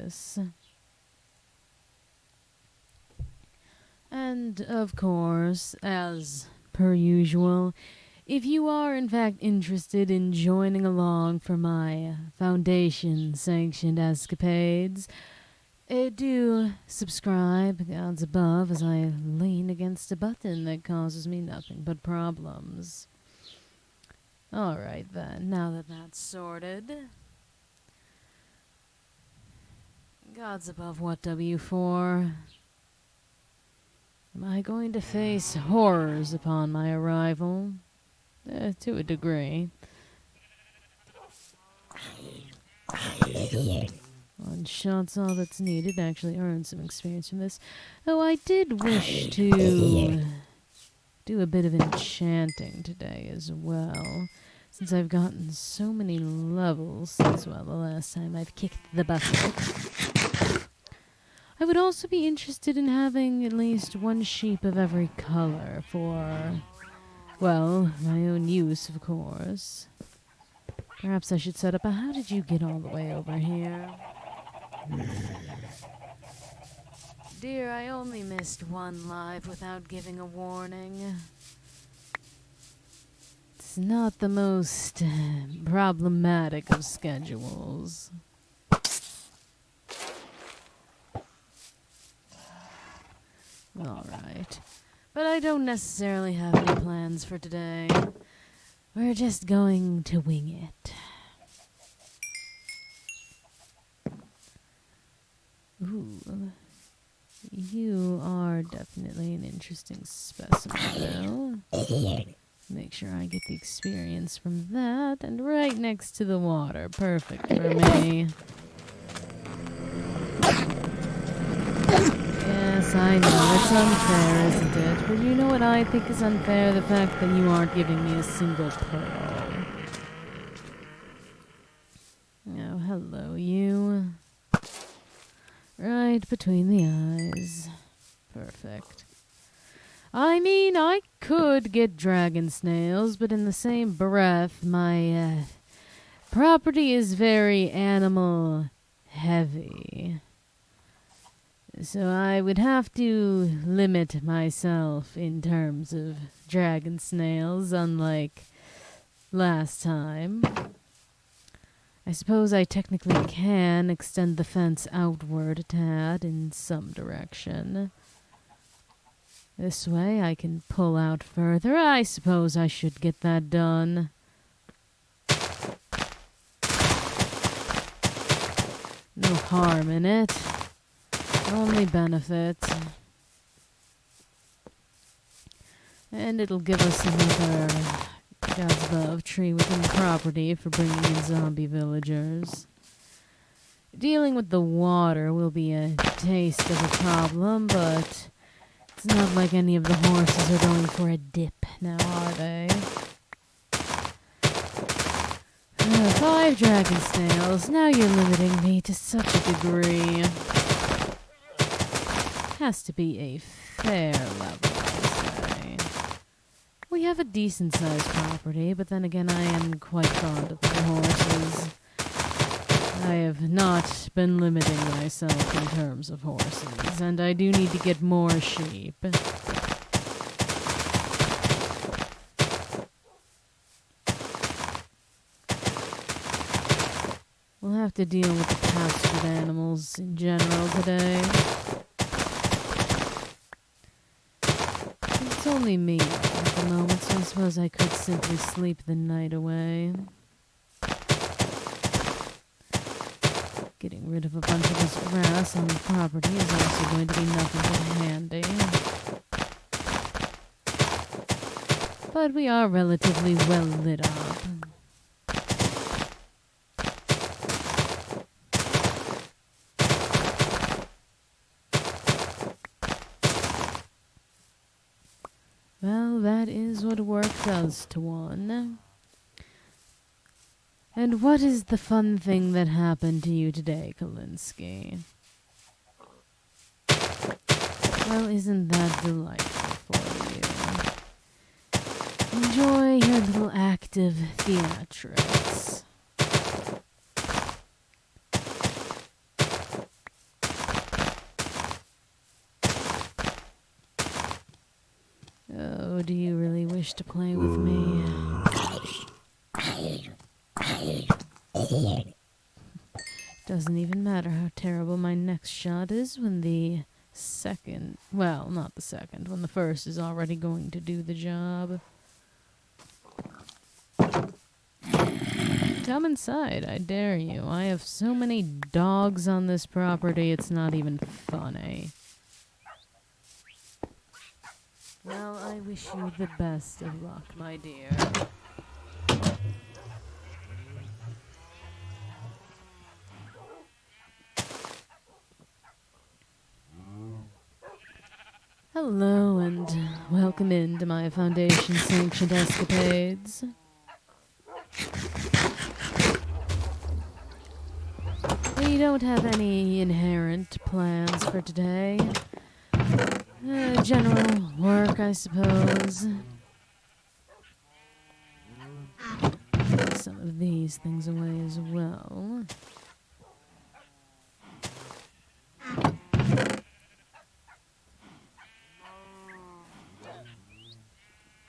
this. And, of course, as per usual, if you are in fact interested in joining along for my Foundation-sanctioned escapades, do subscribe, gods above, as I lean against a button that causes me nothing but problems. Alright then, now that that's sorted. Gods above, what W4? Am I going to face horrors upon my arrival? To a degree. One shot's all that's needed. Actually earned some experience from this. Oh, I did wish to do a bit of enchanting today as well, since I've gotten so many levels since, well, the last time I've kicked the bucket. I would also be interested in having at least one sheep of every color for, well, my own use, of course. Perhaps I should set up a... How did you get all the way over here? Dear, I only missed one live without giving a warning. It's not the most problematic of schedules. Alright. But I don't necessarily have any plans for today. We're just going to wing it. Ooh. You are definitely an interesting specimen, though. Make sure I get the experience from that. And right next to the water. Perfect for me. Yes, I know, it's unfair, isn't it? But you know what I think is unfair? The fact that you aren't giving me a single pearl. Oh, hello, you. Right between the eyes. Perfect. I mean, I could get dragon snails, but in the same breath, my property is very animal heavy. So I would have to limit myself in terms of dragon snails, unlike last time. I suppose I technically can extend the fence outward a tad in some direction. This way I can pull out further. I suppose I should get that done. No harm in it. Only benefits. And it'll give us another God's above tree within the property for bringing in zombie villagers. Dealing with the water will be a taste of a problem, but it's not like any of the horses are going for a dip now, are they? 5 dragon snails. Now you're limiting me to such a degree. Has to be a fair level, I say. We have a decent-sized property, but then again, I am quite fond of the horses. I have not been limiting myself in terms of horses, and I do need to get more sheep. We'll have to deal with the pastured animals in general today. It's only me at the moment, so I suppose I could simply sleep the night away. Getting rid of a bunch of this grass on the property is also going to be nothing but handy. But we are relatively well lit up. Well, that is what work does to one. And what is the fun thing that happened to you today, Kalinsky? Well, isn't that delightful for you? Enjoy your little act of theatrics. play with me. Doesn't even matter how terrible my next shot is when the second, well, not the second, when the first is already going to do the job. Come inside, I dare you. I have so many dogs on this property, it's not even funny. Well, I wish you the best of luck, my dear. Hello, and welcome into my Foundation-sanctioned escapades. We don't have any inherent plans for today. General work, I suppose. Put some of these things away as well.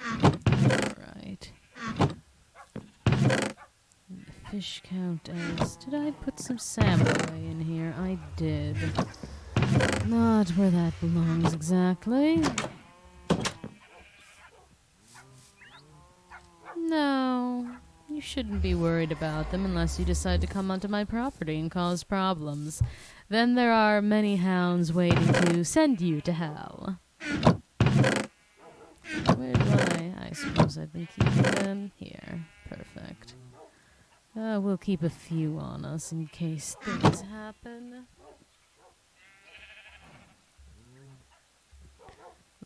Alright. Fish count as... Did I put some salmon away in here? I did. Not where that belongs exactly. No, you shouldn't be worried about them unless you decide to come onto my property and cause problems. Then there are many hounds waiting to send you to hell. Where do I suppose I've been keeping them? Here. Perfect. We'll keep a few on us in case things happen.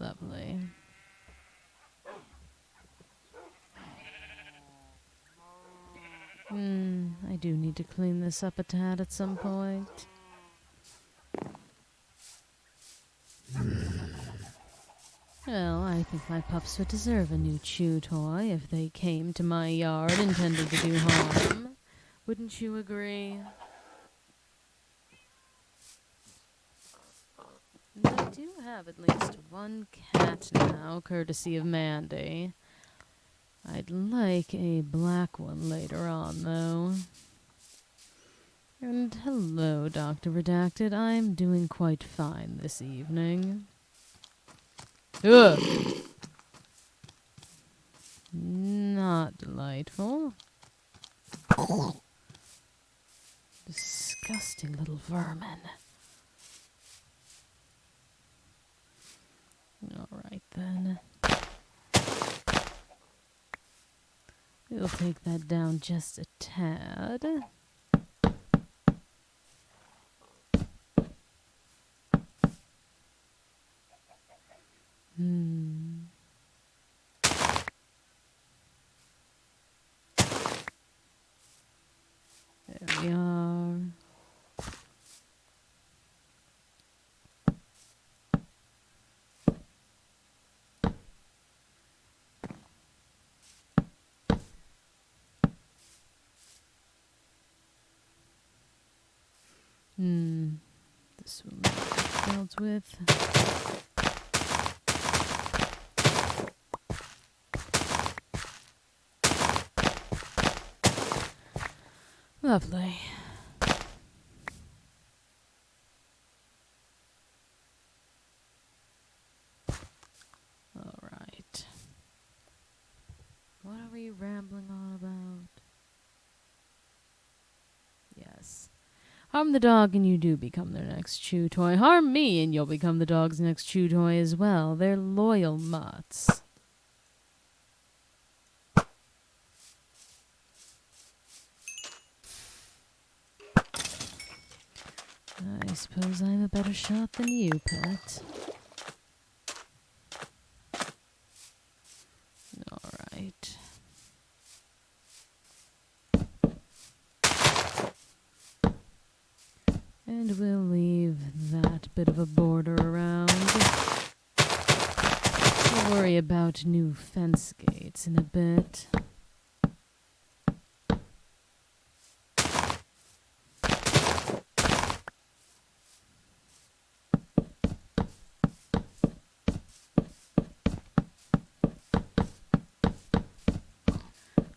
Lovely. I do need to clean this up a tad at some point. Well, I think my pups would deserve a new chew toy if they came to my yard intending to do harm. Wouldn't you agree? And I do have at least one cat now, courtesy of Mandy. I'd like a black one later on, though. And hello, Dr. Redacted. I'm doing quite fine this evening. Ugh! Not delightful. Disgusting little vermin. Alright then. We'll take that down just a tad. There we are. This will not be dealt with. Lovely. All right. What are we rambling on about? Yes. Harm the dog and you do become their next chew toy. Harm me and you'll become the dog's next chew toy as well. They're loyal mutts. I suppose I'm a better shot than you, pet. Alright. And we'll leave that bit of a border around. We'll worry about new fence gates in a bit.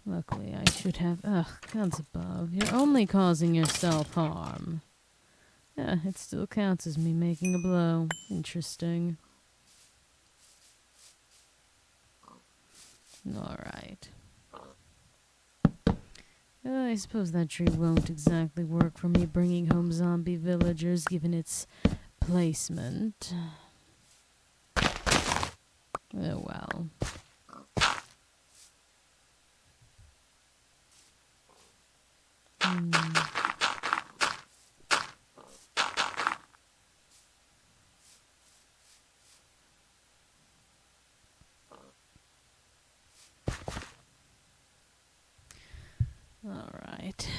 Luckily, I should have... Ugh, gods above. You're only causing yourself harm. Yeah, it still counts as me making a blow. Interesting. Alright. I suppose that tree won't exactly work for me bringing home zombie villagers, given its placement. Oh well. All right.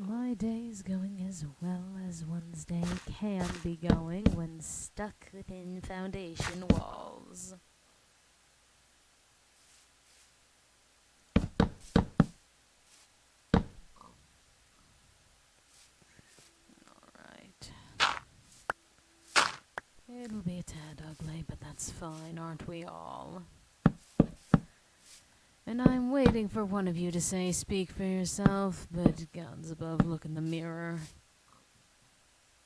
My day's going as well as one's day can be going when stuck within Foundation walls. Alright. It'll be a tad ugly, but that's fine, aren't we all? And I'm waiting for one of you to say, speak for yourself, but gods above, look in the mirror.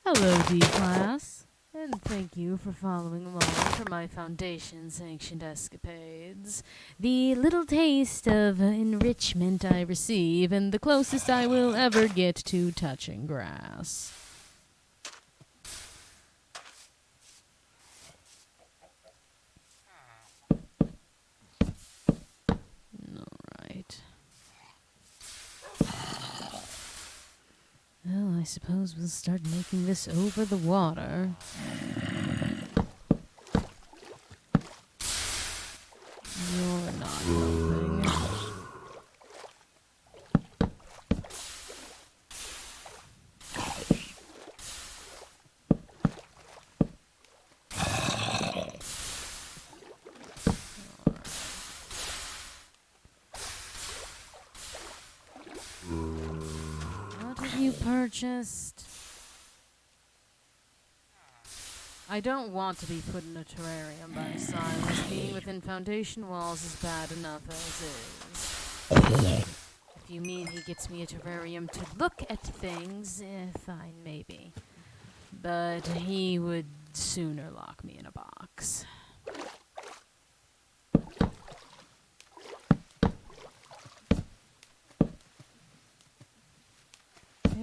Hello, D-Class, and thank you for following along for my Foundation-sanctioned escapades. The little taste of enrichment I receive, and the closest I will ever get to touching grass. Well, I suppose we'll start making this over the water. You're not helping. You purchased. I don't want to be put in a terrarium by Silas. Being within Foundation walls is bad enough as is. If you mean he gets me a terrarium to look at things, fine, maybe. But he would sooner lock me in a box.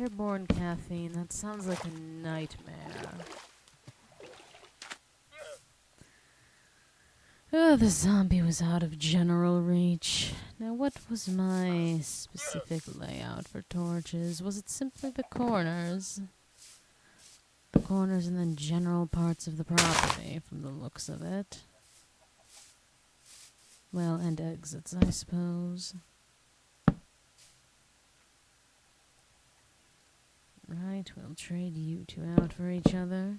Airborne caffeine, that sounds like a nightmare. Oh, the zombie was out of general reach. Now, what was my specific layout for torches? Was it simply the corners? The corners and then general parts of the property, from the looks of it. Well, and exits, I suppose. Right, we'll trade you two out for each other.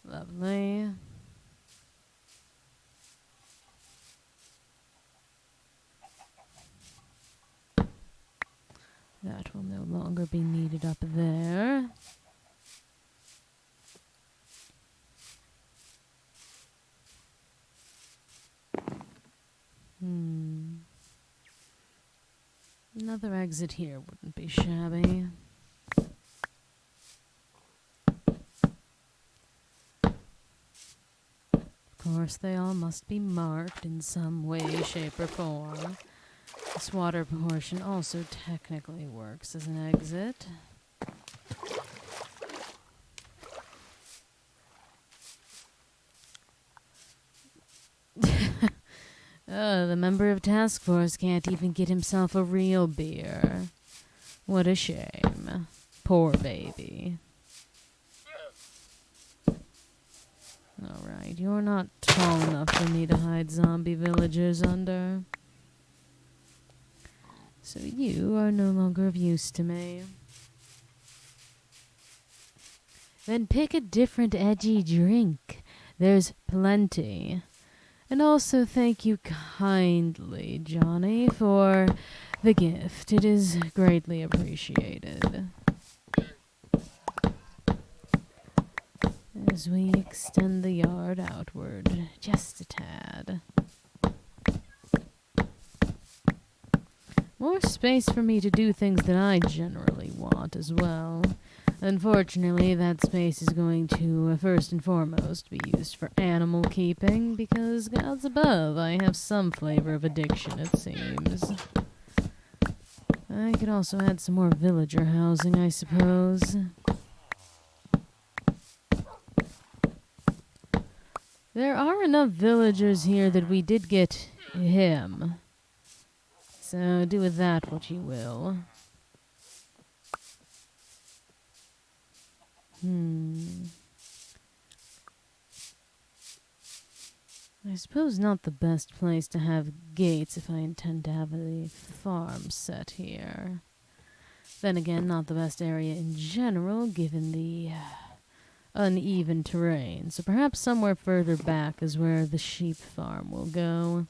Lovely. That will no longer be needed up there. Another exit here wouldn't be shabby. Of course, they all must be marked in some way, shape, or form. This water portion also technically works as an exit. Oh, the member of task force can't even get himself a real beer. What a shame. Poor baby. Alright, you're not tall enough for me to hide zombie villagers under. So you are no longer of use to me. Then pick a different edgy drink. There's plenty. And also thank you kindly, Johnny, for the gift. It is greatly appreciated. As we extend the yard outward, just a tad. More space for me to do things that I generally want as well. Unfortunately, that space is going to, first and foremost, be used for animal keeping, because, gods above, I have some flavor of addiction, it seems. I could also add some more villager housing, I suppose. There are enough villagers here that we did get him. So do with that what you will. I suppose not the best place to have gates if I intend to have a farm set here. Then again, not the best area in general, given the uneven terrain. So perhaps somewhere further back is where the sheep farm will go.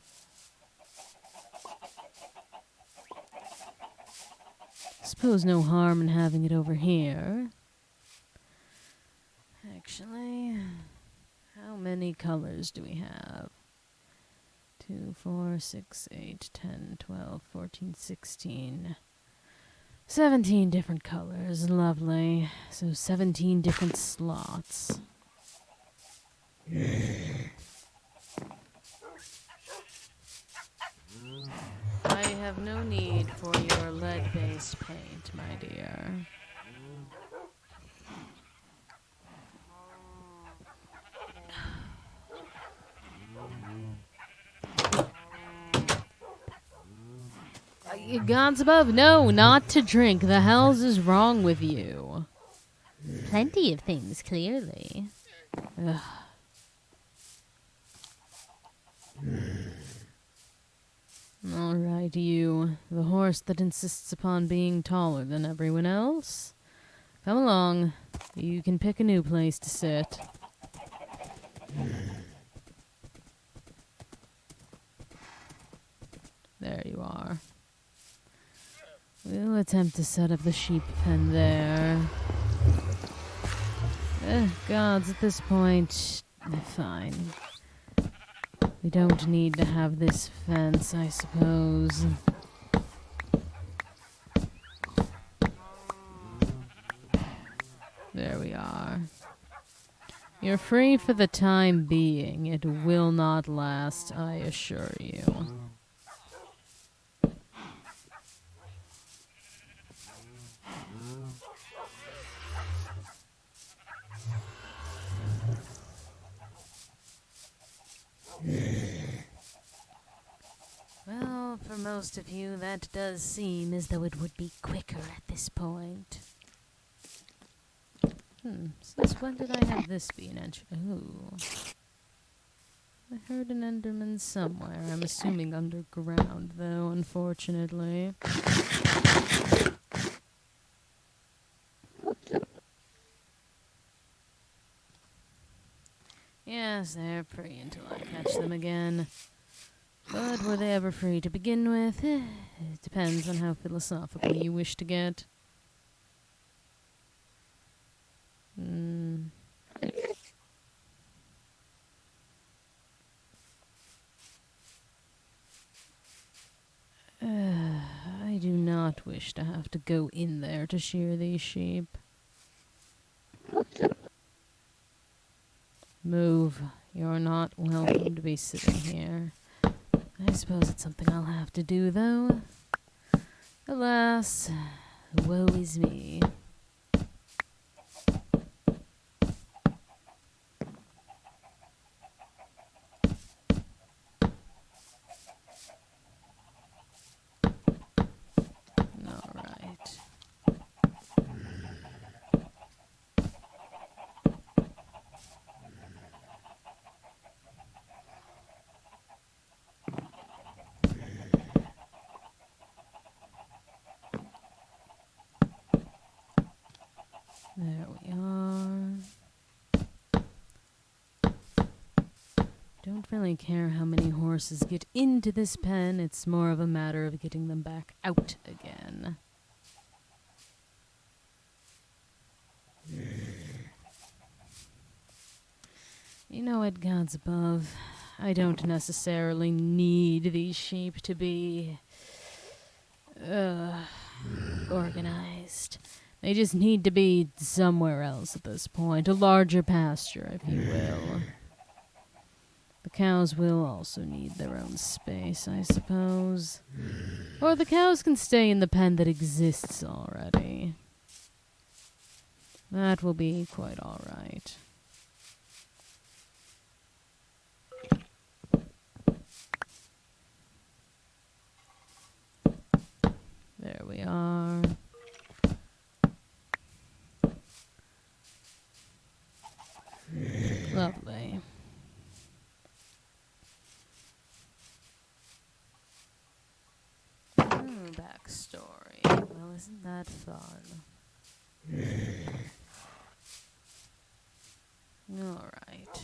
Suppose no harm in having it over here. Actually, how many colors do we have? 2, 4, 6, 8, 10, 12, 14, 16. 17 different colors. Lovely. So 17 different slots. I have no need for your lead-based paint, my dear. Gods above, no, not to drink. The hell's is wrong with you? Plenty of things, clearly. Ugh. All right, you, the horse that insists upon being taller than everyone else. Come along. You can pick a new place to sit. There you are. We'll attempt to set up the sheep pen there. Gods, at this point, fine. We don't need to have this fence, I suppose. There we are. You're free for the time being. It will not last, I assure you. Well, for most of you, that does seem as though it would be quicker at this point. Since when did I have this be an entry? Ooh. I heard an Enderman somewhere. I'm assuming underground, though, unfortunately. Yes, they're free until I catch them again. But were they ever free to begin with? It depends on how philosophical you wish to get. I do not wish to have to go in there to shear these sheep. Move. You're not welcome to be sitting here. I suppose it's something I'll have to do, though. Alas, woe is me. There we are. Don't don't really care how many horses get into this pen. It's more of a matter of getting them back out again. You know what, gods above? I don't necessarily need these sheep to be organized. They just need to be somewhere else at this point. A larger pasture, if you will. The cows will also need their own space, I suppose. Or the cows can stay in the pen that exists already. That will be quite alright. There we are. Lovely. Backstory. Well, isn't that fun? Alright.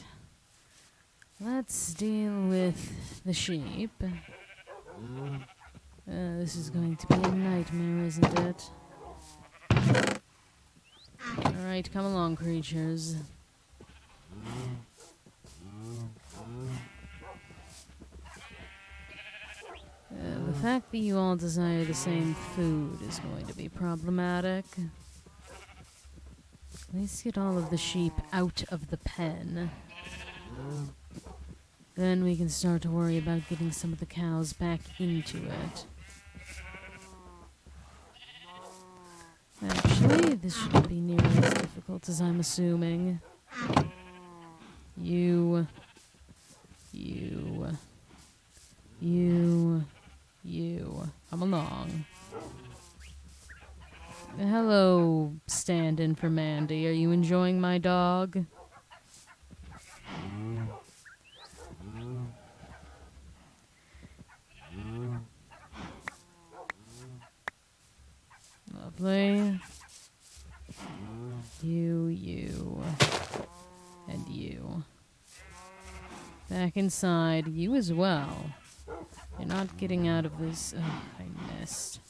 Let's deal with the sheep. This is going to be a nightmare, isn't it? Alright, come along, creatures. The fact that you all desire the same food is going to be problematic. Let's get all of the sheep out of the pen. Then we can start to worry about getting some of the cows back into it. Actually, this shouldn't be nearly as difficult as I'm assuming. You. Come along. Hello, stand-in for Mandy. Are you enjoying my dog? Lovely. You. And you. Back inside. You as well. You're not getting out of this. Oh, I missed.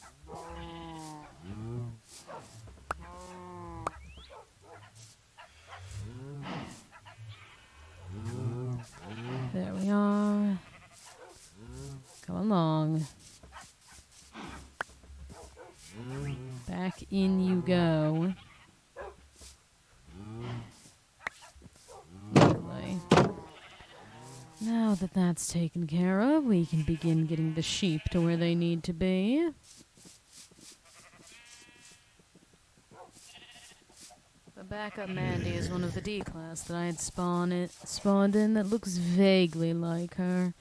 There we are. Come along. Back in you go. Lovely. Now that that's taken care of, we can begin getting the sheep to where they need to be. The backup Mandy is one of the D-class that I had spawned in that looks vaguely like her.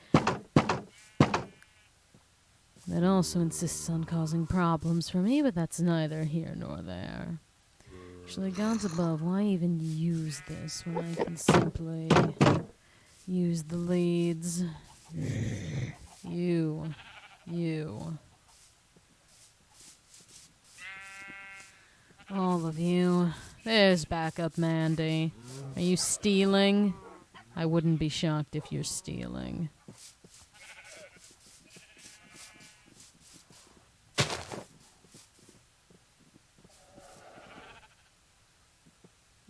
That also insists on causing problems for me, but that's neither here nor there. Actually, gods above, why even use this when I can simply use the leads? You. All of you. There's backup Mandy. Are you stealing? I wouldn't be shocked if you're stealing.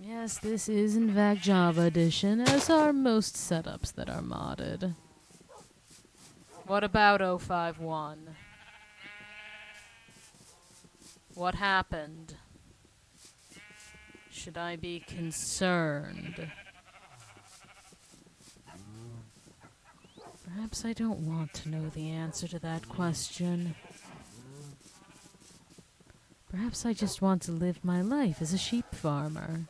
Yes, this is in fact Java Edition, as are most setups that are modded. What about 051? What happened? Should I be concerned? Perhaps I don't want to know the answer to that question. Perhaps I just want to live my life as a sheep farmer.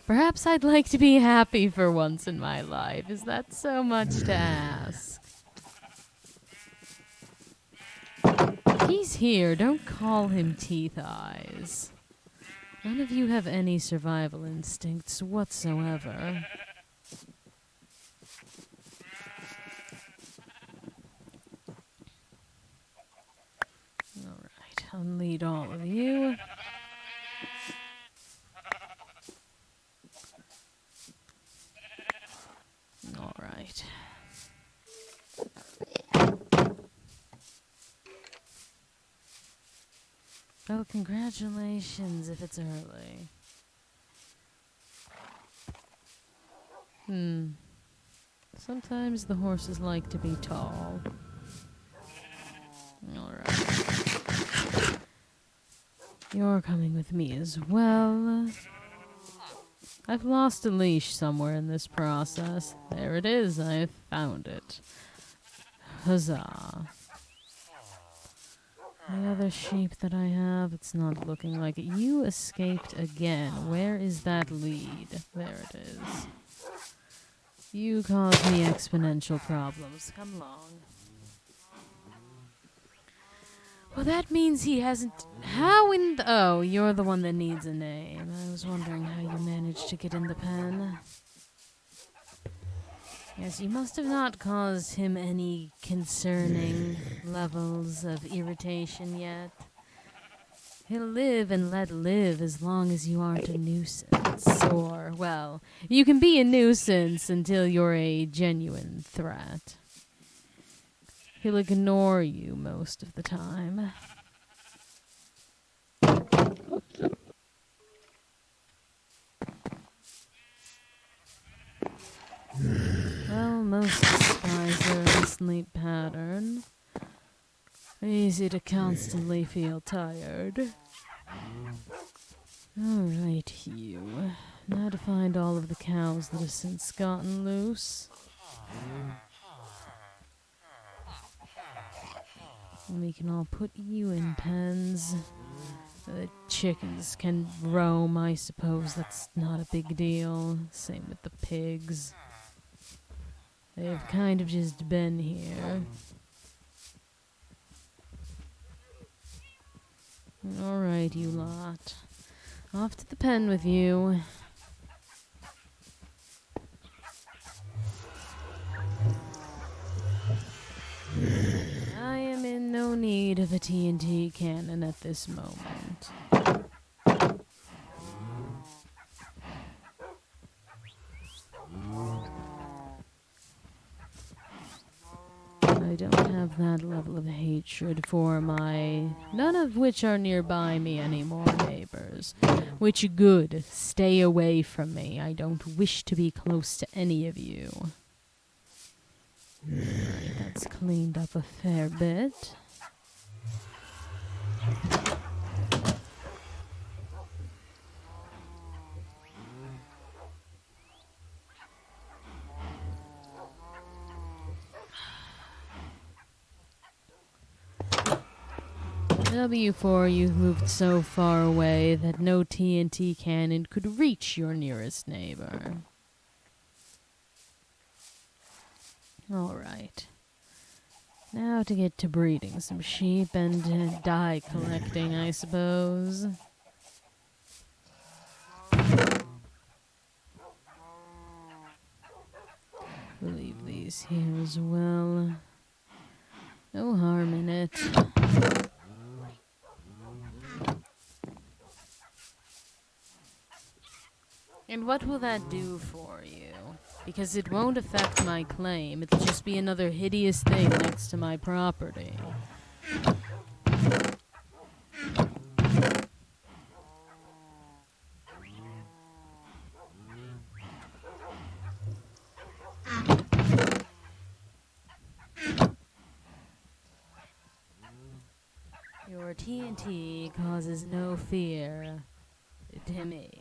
Perhaps I'd like to be happy for once in my life. Is that so much to ask? If he's here, don't call him Teeth Eyes. None of you have any survival instincts whatsoever. Alright, unlead all of you. Alright. Oh, congratulations if it's early. Sometimes the horses like to be tall. Alright. You're coming with me as well. I've lost a leash somewhere in this process. There it is, I've found it. Huzzah. The other sheep that I have, it's not looking like it. You escaped again. Where is that lead? There it is. You cause me exponential problems. Come along. Well, that means he hasn't... How in the... Oh, you're the one that needs a name. I was wondering how you managed to get in the pen. Yes, you must have not caused him any concerning levels of irritation yet. He'll live and let live as long as you aren't a nuisance. Or, well, you can be a nuisance until you're a genuine threat. He'll ignore you most of the time. Well, most spies are in a sleep pattern. Easy to constantly feel tired. Alright, you. Now to find all of the cows that have since gotten loose. And we can all put you in pens. The chickens can roam, I suppose. That's not a big deal. Same with the pigs. They've kind of just been here. Alright, you lot. Off to the pen with you. I am in no need of a TNT cannon at this moment. I don't have that level of hatred for my... None of which are nearby me anymore, neighbors. Which good. Stay away from me. I don't wish to be close to any of you. Right, that's cleaned up a fair bit. W4, you've moved so far away that no TNT cannon could reach your nearest neighbor. Alright. Now to get to breeding some sheep and dye collecting, I suppose. We'll leave these here as well. No harm in it. And what will that do for you? Because it won't affect my claim. It'll just be another hideous thing next to my property. Your TNT causes no fear to me.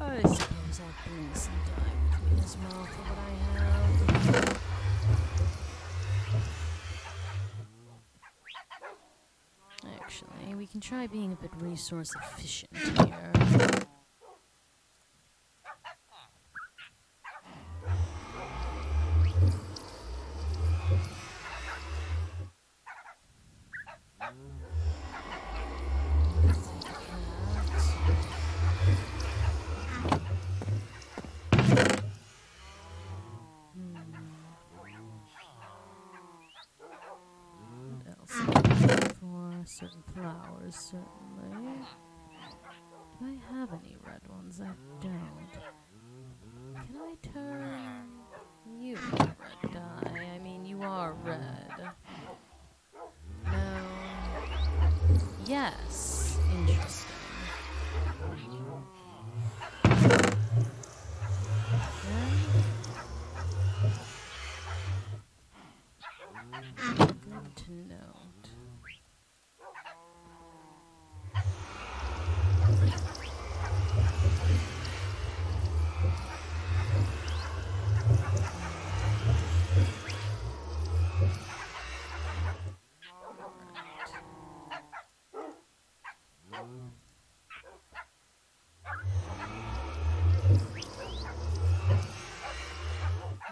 I suppose I'll bring some dye with me as well for what I have. Actually, we can try being a bit resource efficient here. Certain flowers, certainly. Do I have any red ones? I don't. Can I turn Yes. Interesting. Good to note.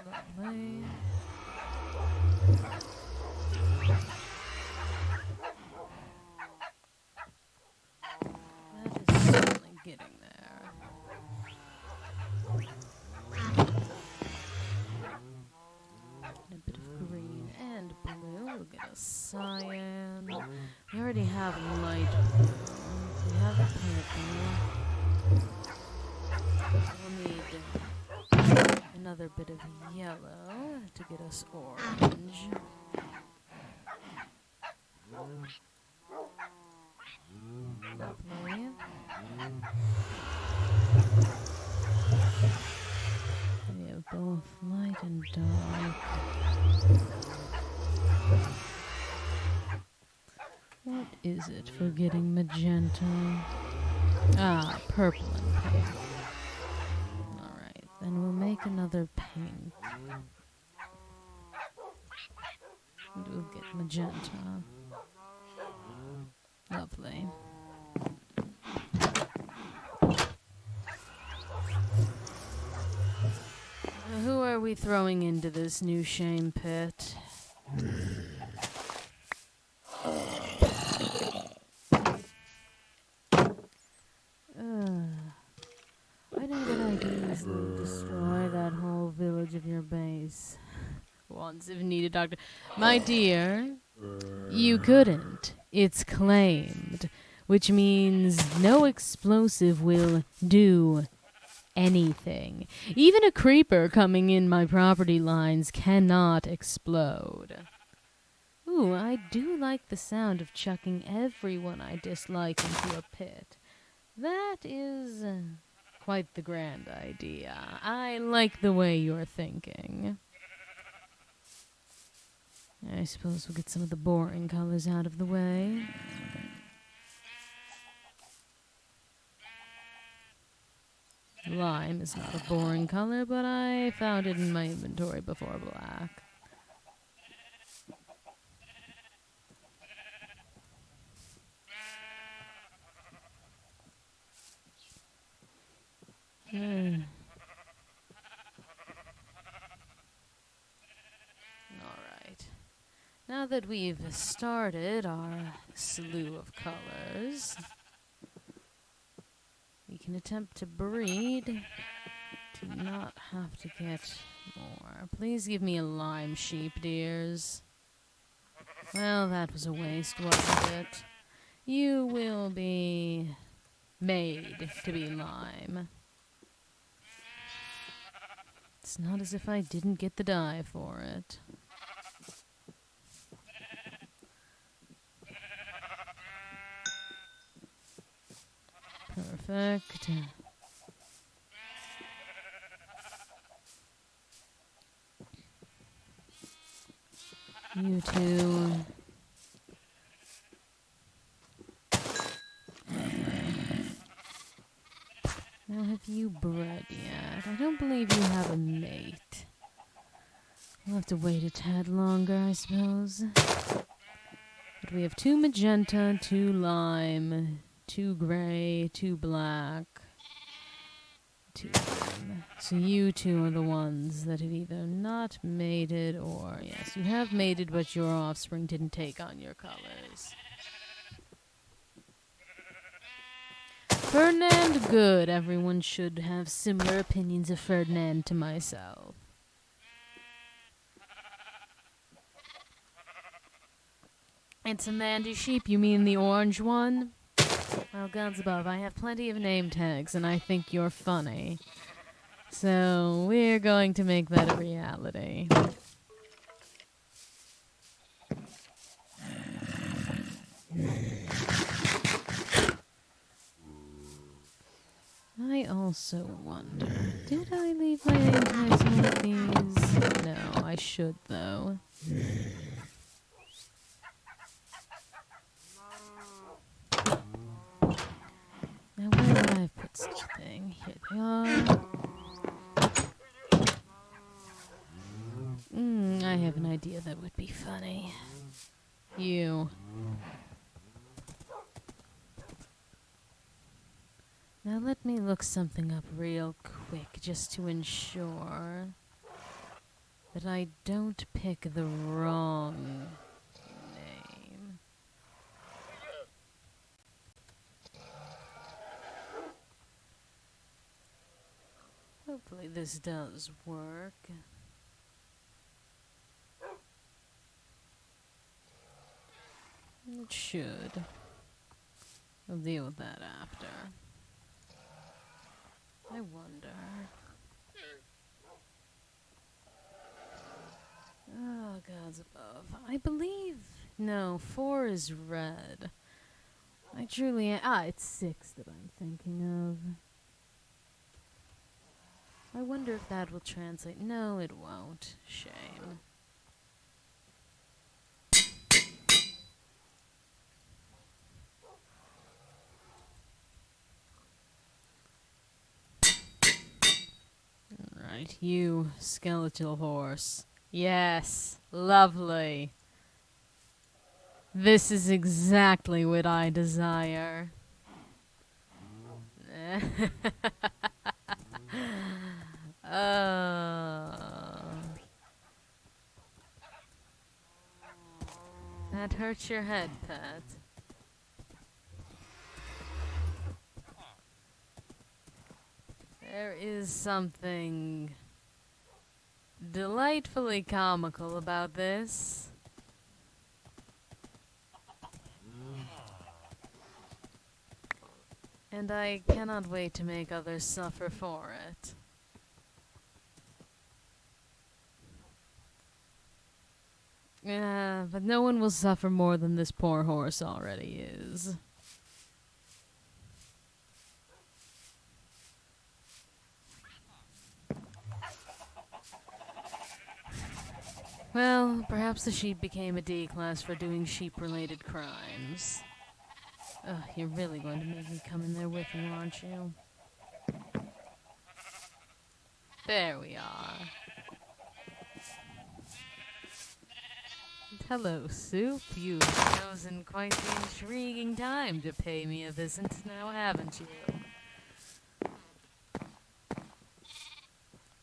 Lovely. That is certainly getting there. A bit of green and blue. We'll get a cyan. We already have light blue. We have purple. We'll need another bit of yellow to get us orange. Lovely. We have both light and dark. What is it for getting magenta? Ah, purple and pink. Alright, then we'll make another pink. And we'll get magenta. Lovely. Who are we throwing into this new shame pit? I know that I could easily destroy that whole village of your base. Once if needed, Doctor. My dear, you couldn't. It's claimed. Which means no explosive will do anything. Even a creeper coming in my property lines cannot explode. Ooh, I do like the sound of chucking everyone I dislike into a pit. That is quite the grand idea. I like the way you're thinking. I suppose we'll get some of the boring colors out of the way. Lime is not a boring color, but I found it in my inventory before black. Alright. Now that we've started our slew of colors, we can attempt to breed to not have to get more. Please give me a lime sheep, dears. Well, that was a waste, wasn't it? You will be made to be lime. It's not as if I didn't get the dye for it. Perfect. You two. Now, have you bred yet? I don't believe you have a mate. We'll have to wait a tad longer, I suppose. But we have 2 magenta, 2 lime, 2 gray, 2 black, 2 lime. So you two are the ones that have either not mated or, yes, you have mated, but your offspring didn't take on your colors. Ferdinand, good. Everyone should have similar opinions of Ferdinand to myself. It's a Mandy sheep, you mean the orange one? Well, gods above, I have plenty of name tags, and I think you're funny. So, we're going to make that a reality. I also wonder, did I leave my name tags on one of these? No, I should though. Now where would I have put such a thing? Here they are. I have an idea that would be funny. You. Now let me look something up real quick just to ensure that I don't pick the wrong name. Hopefully this does work. It should. I'll deal with that after. I wonder. Oh, gods above. I believe... No, 4 is red. I truly... it's 6 that I'm thinking of. I wonder if that will translate. No, it won't. Shame. Right, you, skeletal horse. Yes, lovely. This is exactly what I desire. That hurts your head, pet. There is something delightfully comical about this. And I cannot wait to make others suffer for it. Yeah, but no one will suffer more than this poor horse already is. Well, perhaps the sheep became a D class for doing sheep-related crimes. Ugh, you're really going to make me come in there with you, aren't you? There we are. Hello, Soup. You've chosen quite the intriguing time to pay me a visit now, haven't you?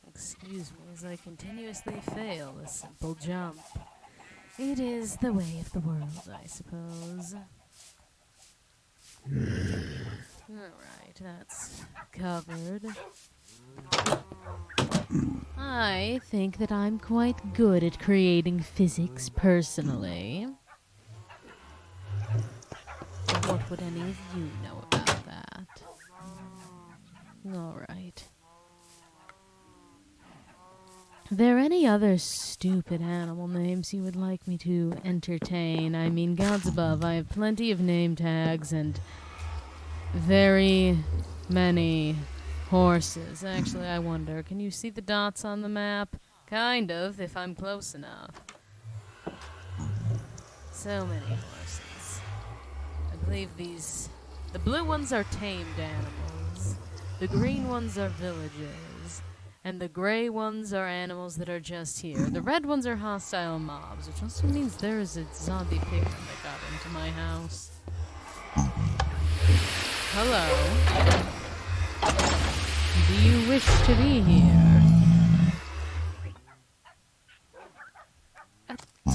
Excuse me as I continuously fail a simple jump. It is the way of the world, I suppose. Alright, that's covered. I think that I'm quite good at creating physics personally. What would any of you know about that? Alright. Are there any other stupid animal names you would like me to entertain? I mean, gods above, I have plenty of name tags and very many horses. Actually, I wonder, can you see the dots on the map? Kind of, if I'm close enough. So many horses. I believe the blue ones are tamed animals. The green ones are villages. And the gray ones are animals that are just here. The red ones are hostile mobs, which also means there is a zombie pigman that got into my house. Hello. Do you wish to be here?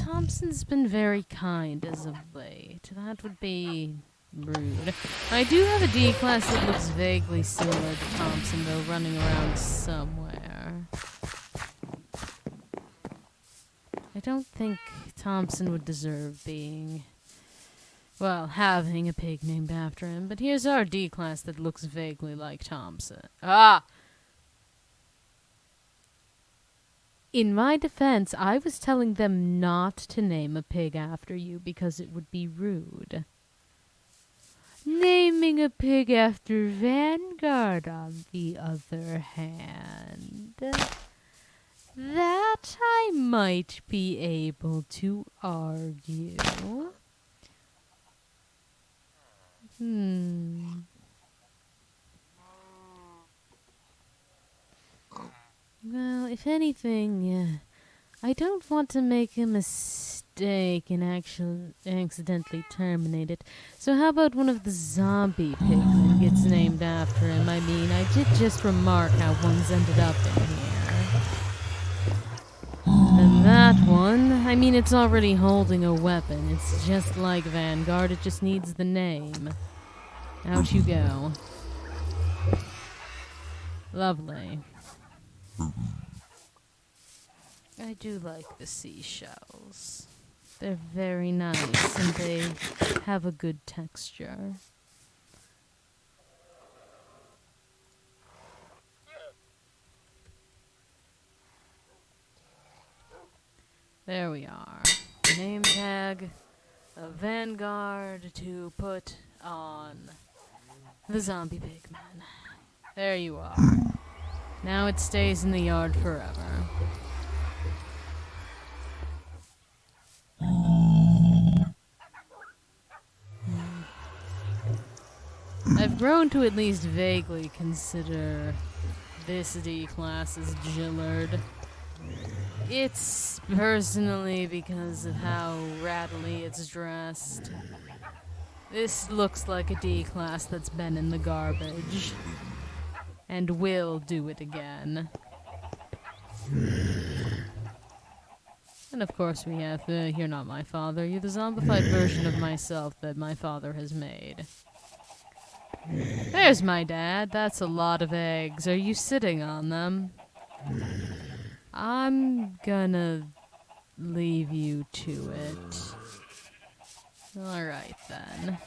Thompson's been very kind as of late. That would be rude. I do have a D class that looks vaguely similar to Thompson, though, running around somewhere. I don't think Thompson would deserve being... well, having a pig named after him, but here's our D class that looks vaguely like Thompson. Ah! In my defense, I was telling them not to name a pig after you because it would be rude. Naming a pig after Vanguard, on the other hand, that I might be able to argue. Well, if anything, I don't want to make a mistake and accidentally terminate it. So how about one of the zombie pigmen gets named after him? I mean, I did just remark how one's ended up in here. And that one, I mean, it's already holding a weapon. It's just like Vanguard, it just needs the name. Out you go. Lovely. I do like the seashells. They're very nice and they have a good texture. There we are. Name tag of Vanguard to put on the zombie pigman. There you are. Now it stays in the yard forever. I've grown to at least vaguely consider this D-class as Gillard. It's personally because of how rattly it's dressed. This looks like a D-class that's been in the garbage. And will do it again. And of course we have You're Not My Father. You're the zombified version of myself that my father has made. There's my dad. That's a lot of eggs. Are you sitting on them? I'm gonna leave you to it. Alright then.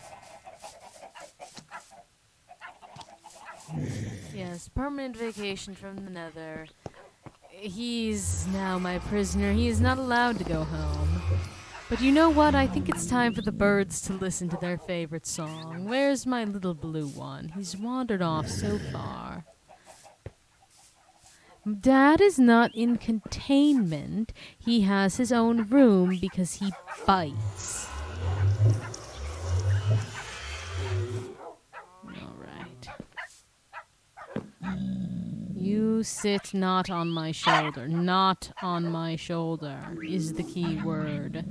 Yes, permanent vacation from the Nether. He's now my prisoner. He is not allowed to go home. But you know what? I think it's time for the birds to listen to their favorite song. Where's my little blue one? He's wandered off so far. Dad is not in containment. He has his own room because he bites. Alright. You sit not on my shoulder. Not on my shoulder is the key word.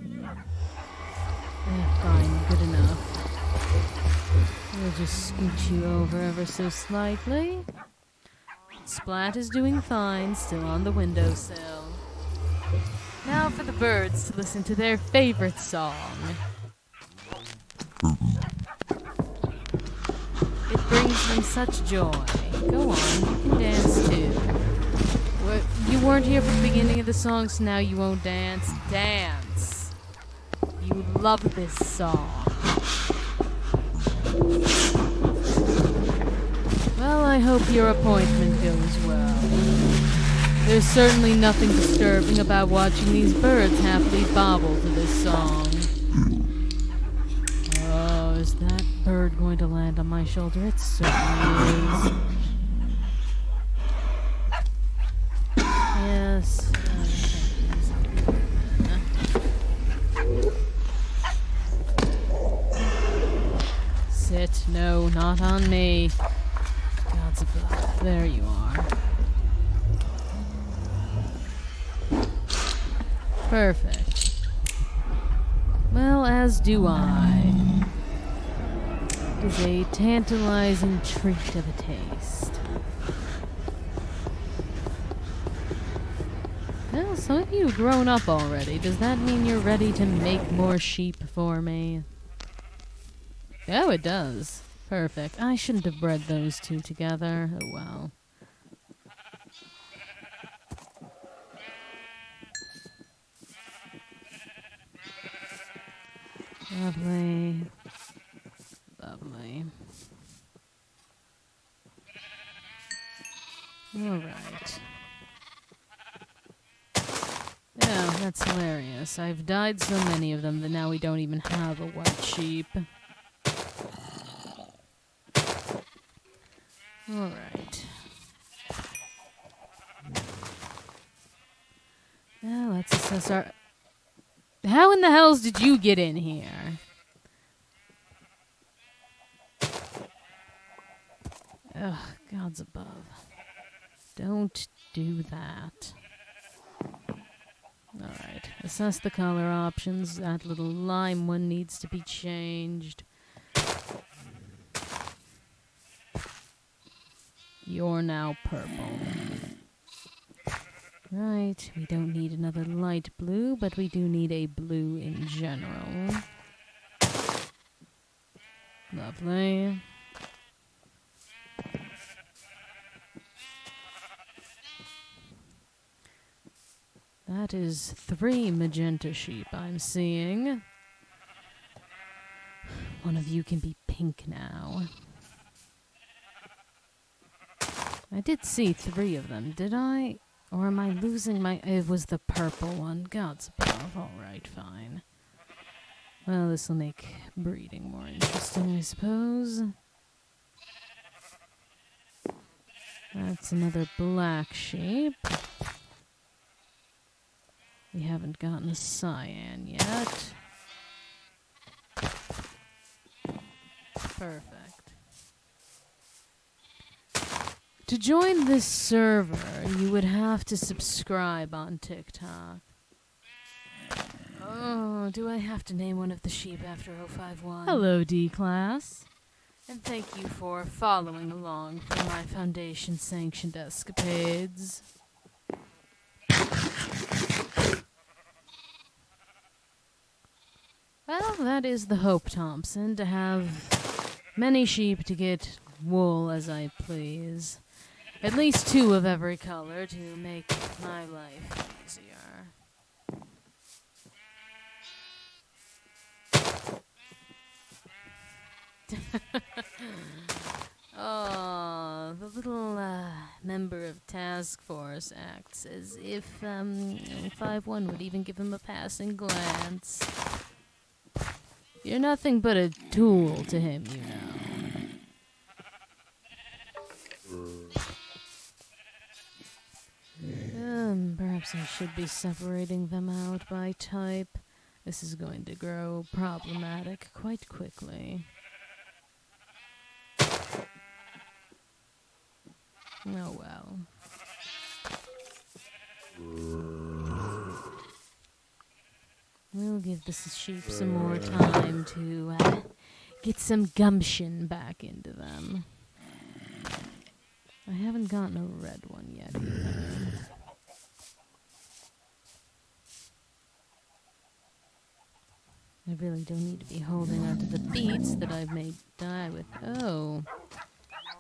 Fine, good enough. We'll just scoot you over ever so slightly. Splat is doing fine, still on the windowsill. Now for the birds to listen to their favorite song. It brings them such joy. Go on, you can dance too. You weren't here for the beginning of the song, so now you won't dance. Dance! You love this song. Well, I hope your appointment goes well. There's certainly nothing disturbing about watching these birds happily bobble to this song. Oh, is that bird going to land on my shoulder? It certainly is. Yes. Sit. No, not on me. God's above. There you are. Perfect. Well, as do I. It is a tantalizing treat of a taste. Well, some of you have grown up already. Does that mean you're ready to make more sheep for me? Oh, it does. Perfect. I shouldn't have bred those two together. Oh well. Lovely. Lovely. Alright. Yeah, that's hilarious. I've dyed so many of them that now we don't even have a white sheep. Alright. Now let's assess our... How in the hells did you get in here? Ugh, gods above. Don't do that. Alright, assess the color options. That little lime one needs to be changed. You're now purple. Right, we don't need another light blue, but we do need a blue in general. Lovely. That is 3 magenta sheep I'm seeing. One of you can be pink now. I did see 3 of them, did I? Or am I losing my... It was the purple one. God's above. Alright, fine. Well, this will make breeding more interesting, I suppose. That's another black sheep. We haven't gotten a cyan yet. Perfect. To join this server, you would have to subscribe on TikTok. Oh, do I have to name one of the sheep after 051? Hello, D-Class. And thank you for following along for my Foundation-sanctioned escapades. Well, that is the hope, Thompson, to have many sheep to get wool as I please. At least 2 of every color to make my life easier. Oh, the little member of task force acts as if 5-1 would even give him a passing glance. You're nothing but a tool to him, you know. Perhaps I should be separating them out by type. This is going to grow problematic quite quickly. Oh well. We'll give the sheep some more time to get some gumption back into them. I haven't gotten a red one yet either. I really don't need to be holding on to the beets that I've made die with. Oh.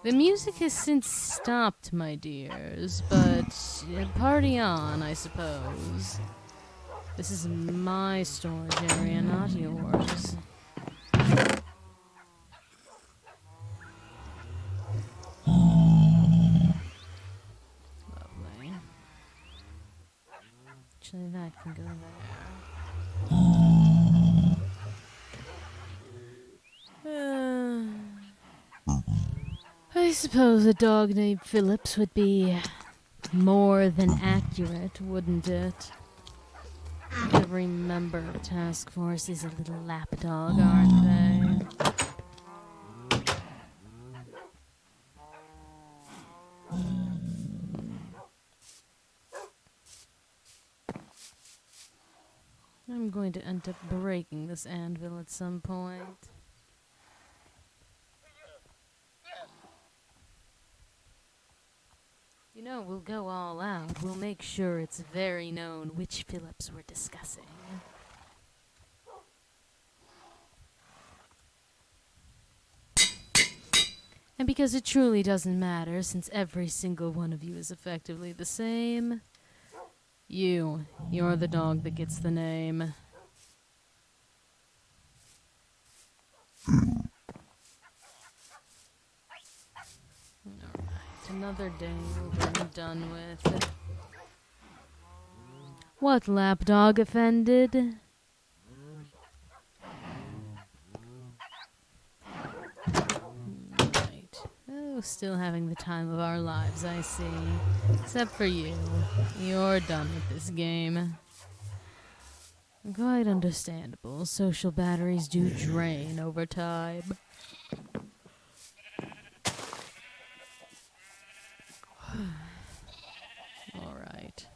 The music has since stopped, my dears, but party on, I suppose. This is my storage area, not yours. Lovely. Actually, that can go there. I suppose a dog named Phillips would be more than accurate, wouldn't it? Every member of the task force is a little lapdog, aren't they? I'm going to end up breaking this anvil at some point. You know, we'll go all out. We'll make sure it's very known which Phillips we're discussing. And because it truly doesn't matter, since every single one of you is effectively the same, you're the dog that gets the name. Another day over and done with. What lapdog offended? Right. Oh, still having the time of our lives, I see. Except for you. You're done with this game. Quite understandable. Social batteries do drain over time. Alright.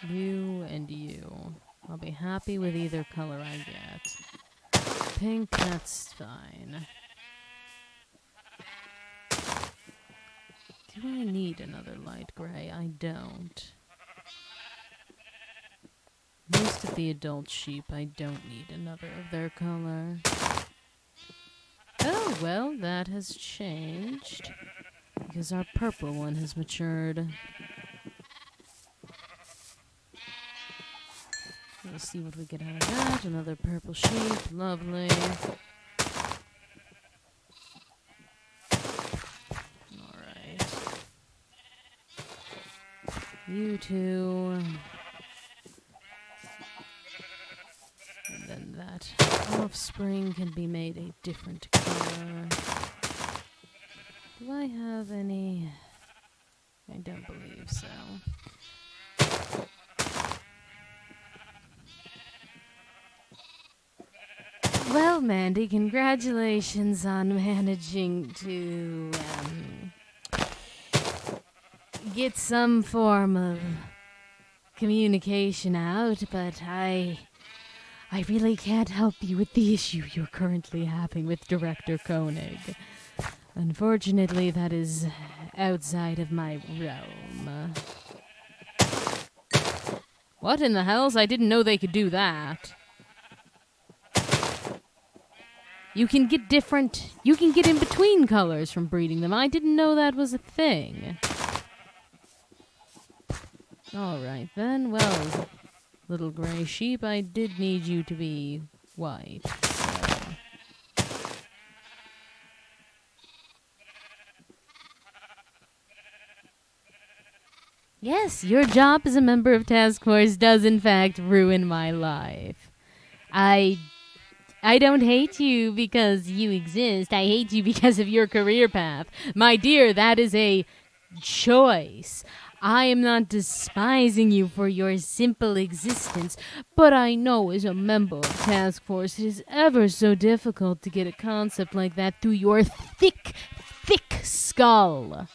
You and you. I'll be happy with either color I get. Pink, that's fine. Do I need another light gray? I don't. Most of the adult sheep, I don't need another of their color. Oh, well, that has changed. Because our purple one has matured. Let's see what we get out of that. Another purple sheep. Lovely. Alright. You two. And then that offspring can be made a different color. Do I have any? I don't believe so. Well, Mandy, congratulations on managing to get some form of communication out, but I really can't help you with the issue you're currently having with Director Koenig. Unfortunately, that is outside of my realm. What in the hells? I didn't know they could do that. You can get in between colors from breeding them. I didn't know that was a thing. Alright then, well, little gray sheep, I did need you to be white, so. Yes, your job as a member of Task Force does in fact ruin my life. I don't hate you because you exist. I hate you because of your career path. My dear, that is a choice. I am not despising you for your simple existence, but I know as a member of Task Force it is ever so difficult to get a concept like that through your thick, thick skull.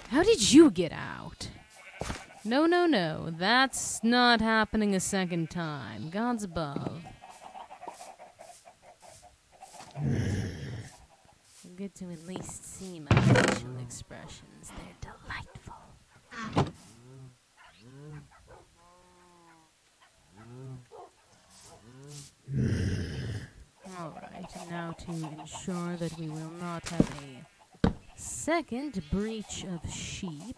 How did you get out? No, no, no. That's not happening a second time. God's above. You get to at least see my facial expressions. They're delightful. Alright, now to ensure that we will not have a second breach of sheep.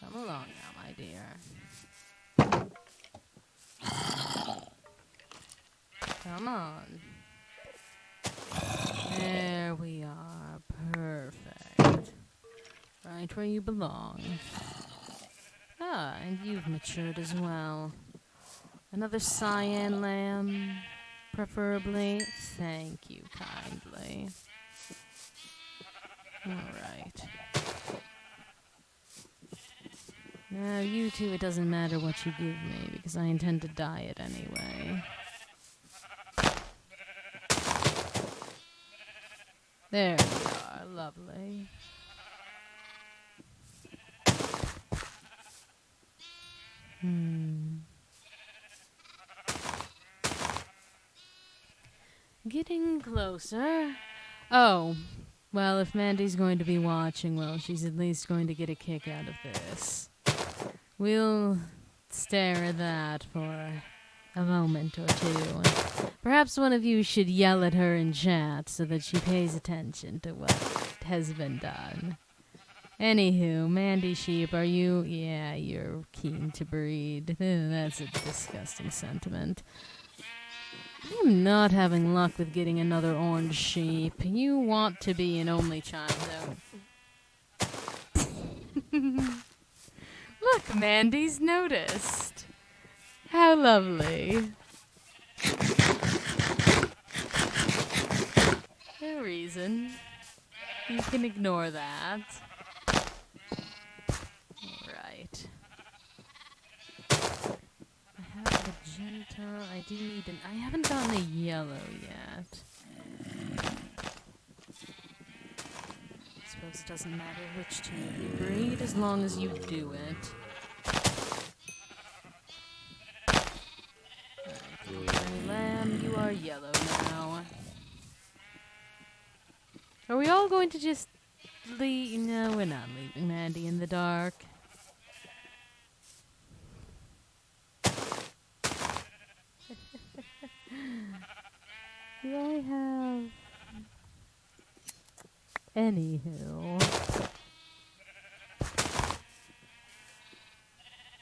Come along now, my dear. Come on. There we are. Perfect. Right where you belong. Ah, and you've matured as well. Another cyan lamb, preferably. Thank you kindly. Alright. Now, you two, it doesn't matter what you give me, because I intend to dye it anyway. There we are, lovely. Getting closer. Oh, well, if Mandy's going to be watching, well, she's at least going to get a kick out of this. We'll stare at that for a moment or two. Perhaps one of you should yell at her in chat so that she pays attention to what has been done. Anywho, Mandy Sheep, are you... Yeah, you're keen to breed. That's a disgusting sentiment. I'm not having luck with getting another orange sheep. You want to be an only child, though. Look, Mandy's noticed. How lovely. No reason. You can ignore that. Alright. I have magenta. I do need an... I haven't gotten a yellow yet. I suppose it doesn't matter which two you breed as long as you do it. Alright, lamb, you are yellow now. Are we all going to just leave? No, we're not leaving Mandy in the dark. Do I have... Anywho.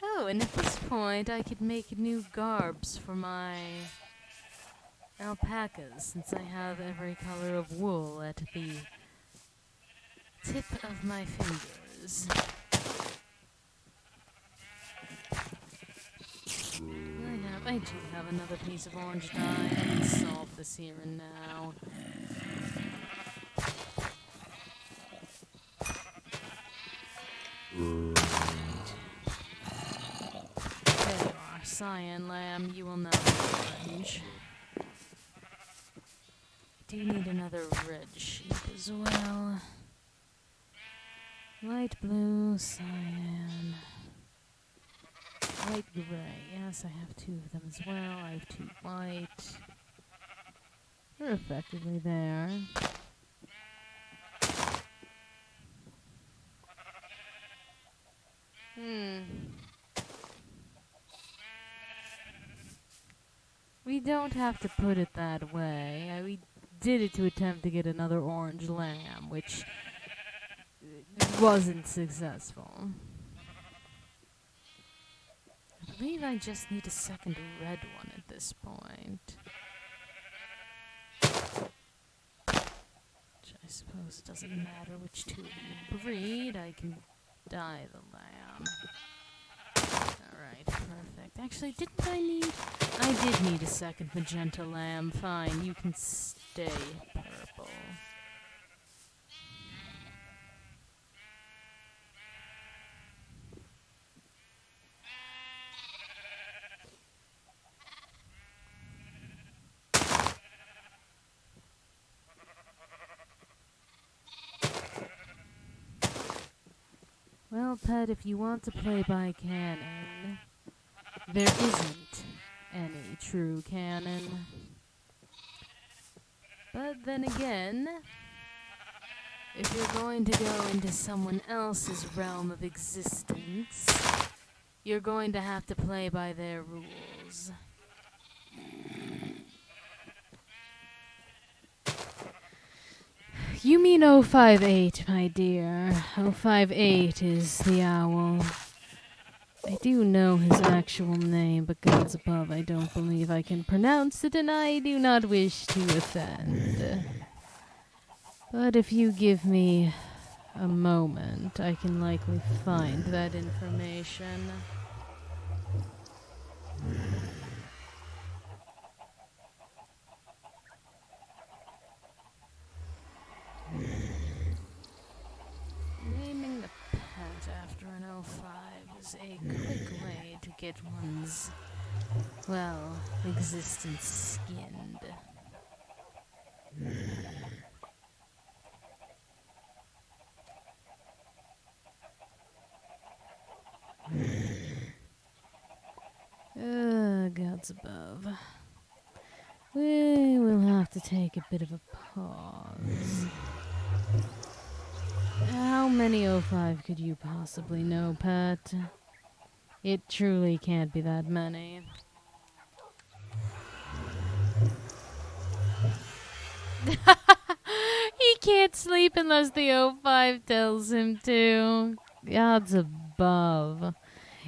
Oh, and at this point I could make new garbs for my alpacas, since I have every color of wool at the tip of my fingers. I do have another piece of orange dye. I can solve this here and now. There you are, cyan lamb. You will now be orange. Do need another red sheep as well. Light blue, cyan. Light gray. Yes, I have two of them as well. I have two white. They're effectively there. We don't have to put it that way. We did it to attempt to get another orange lamb, which wasn't successful. I believe I just need a second red one at this point. Which I suppose doesn't matter which two of you breed. I can dye the lamb. Alright, perfect. Actually, I did need a second magenta lamb. Fine, you can stay purple. Well, Pet, if you want to play by canon, there isn't any true canon. But then again, if you're going to go into someone else's realm of existence, you're going to have to play by their rules. You mean 058, my dear. 058 is the owl. I do know his actual name, but gods above, I don't believe I can pronounce it, and I do not wish to offend. But if you give me a moment, I can likely find that information. Naming the pet after an 05 is a quick way to get one's, well, existence skinned. Gods above. We will have to take a bit of a pause. How many 05 could you possibly know, Pet? It truly can't be that many. He can't sleep unless the 05 tells him to. Gods above.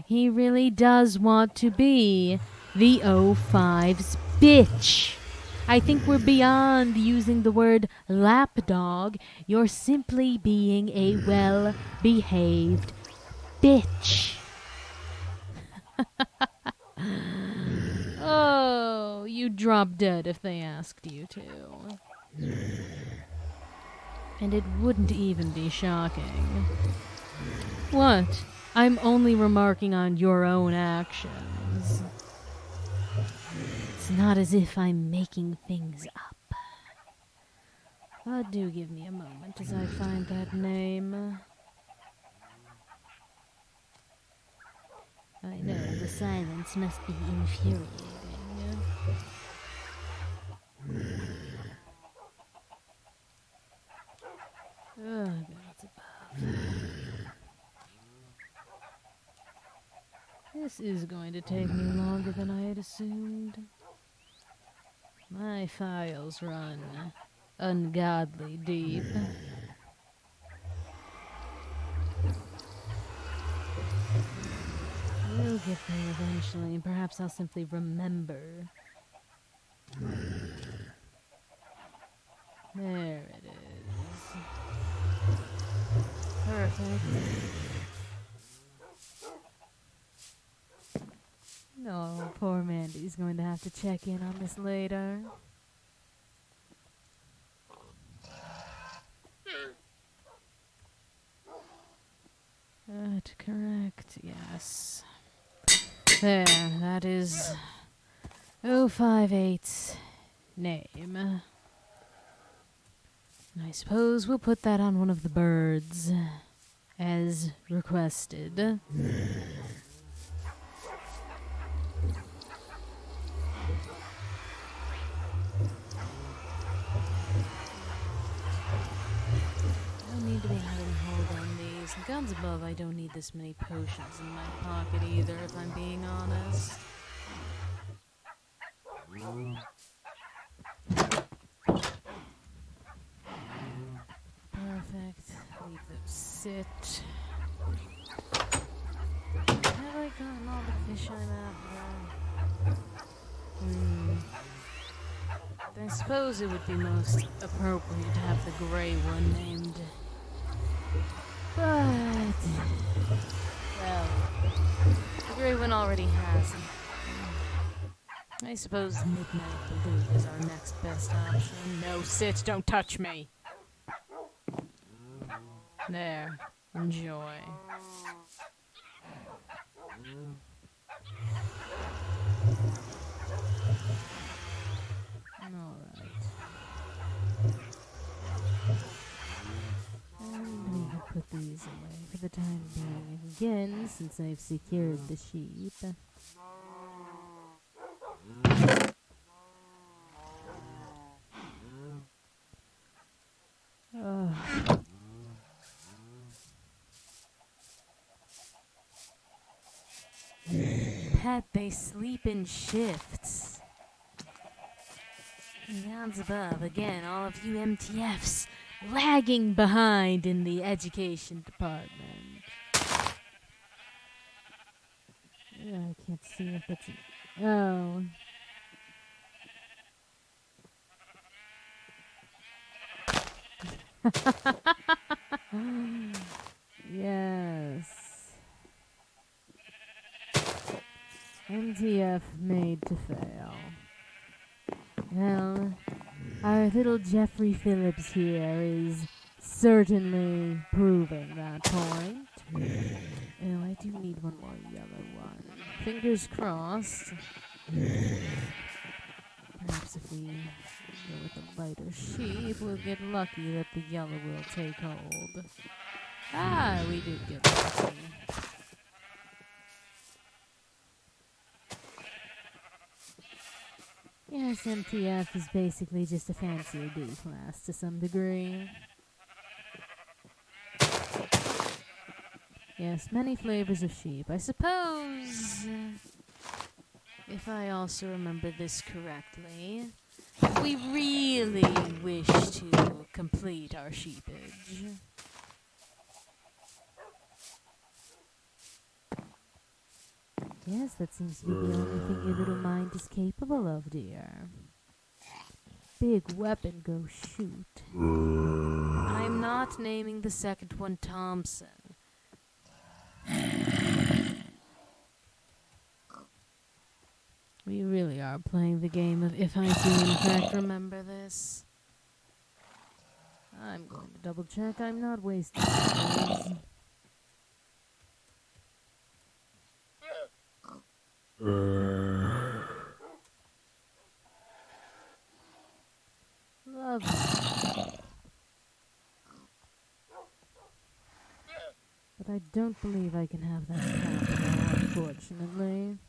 He really does want to be the 05's bitch. I think we're beyond using the word lapdog. You're simply being a well-behaved bitch. Oh, you'd drop dead if they asked you to. And it wouldn't even be shocking. What? I'm only remarking on your own actions. It's not as if I'm making things up. Do give me a moment as I find that name. I know the silence must be infuriating. Oh, gods above. This is going to take me longer than I had assumed. My files run ungodly deep. We'll get there eventually, and perhaps I'll simply remember. There it is. Perfect. No, poor Mandy's going to have to check in on this later. Correct, yes. There, that is 058's name. I suppose we'll put that on one of the birds, as requested. Need to be having hold on these. Guns above, I don't need this many potions in my pocket either, if I'm being honest. Perfect. Leave those sit. Have I gotten all the fish I'm after? I suppose it would be most appropriate to have the gray one named. But, well, the gray one already has him. I suppose Midnight Blue is our next best option. No, sit, don't touch me. There, enjoy. Alright. Put these away for the time being again, since I've secured the sheep. Pet, they sleep in shifts. Downs above, again, all of you MTFs lagging behind in the education department. I can't see if it's... Oh. Yes. MTF made to fail. Well, our little Jeffrey Phillips here is certainly proving that point. Oh, I do need one more yellow one. Fingers crossed. Perhaps if we go with a lighter sheep, we'll get lucky that the yellow will take hold. Ah, we did get lucky. Yes, MTF is basically just a fancier D class to some degree. Yes, many flavors of sheep. I suppose, if I also remember this correctly, if we really wish to complete our sheepage, yes, that seems to be the only thing your little mind is capable of, dear. Big weapon, go shoot. I'm not naming the second one Thompson. We really are playing the game of if I do in fact remember this. I'm going to double check I'm not wasting space. Lovely. But I don't believe I can have that happen now, unfortunately.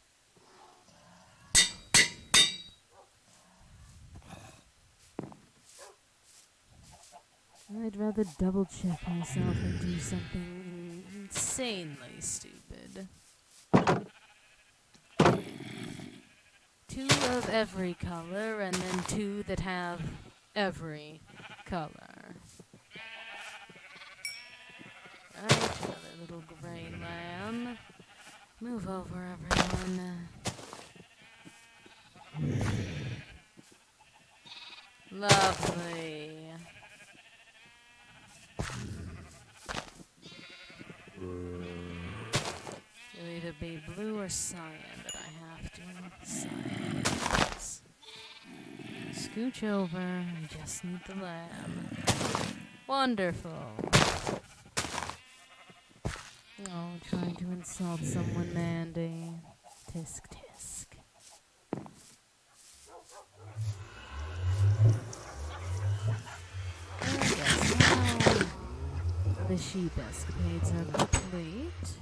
I'd rather double check myself than do something insanely stupid. 2 of every color, and then 2 that have every color. Right, another little gray lamb. Move over, everyone. Lovely. It'll either be blue or cyan that I have to. Cyan. Scooch over. I just need the lamb. Wonderful. Oh, trying to insult someone, Mandy. Tisk tisk. The sheep escapades are complete.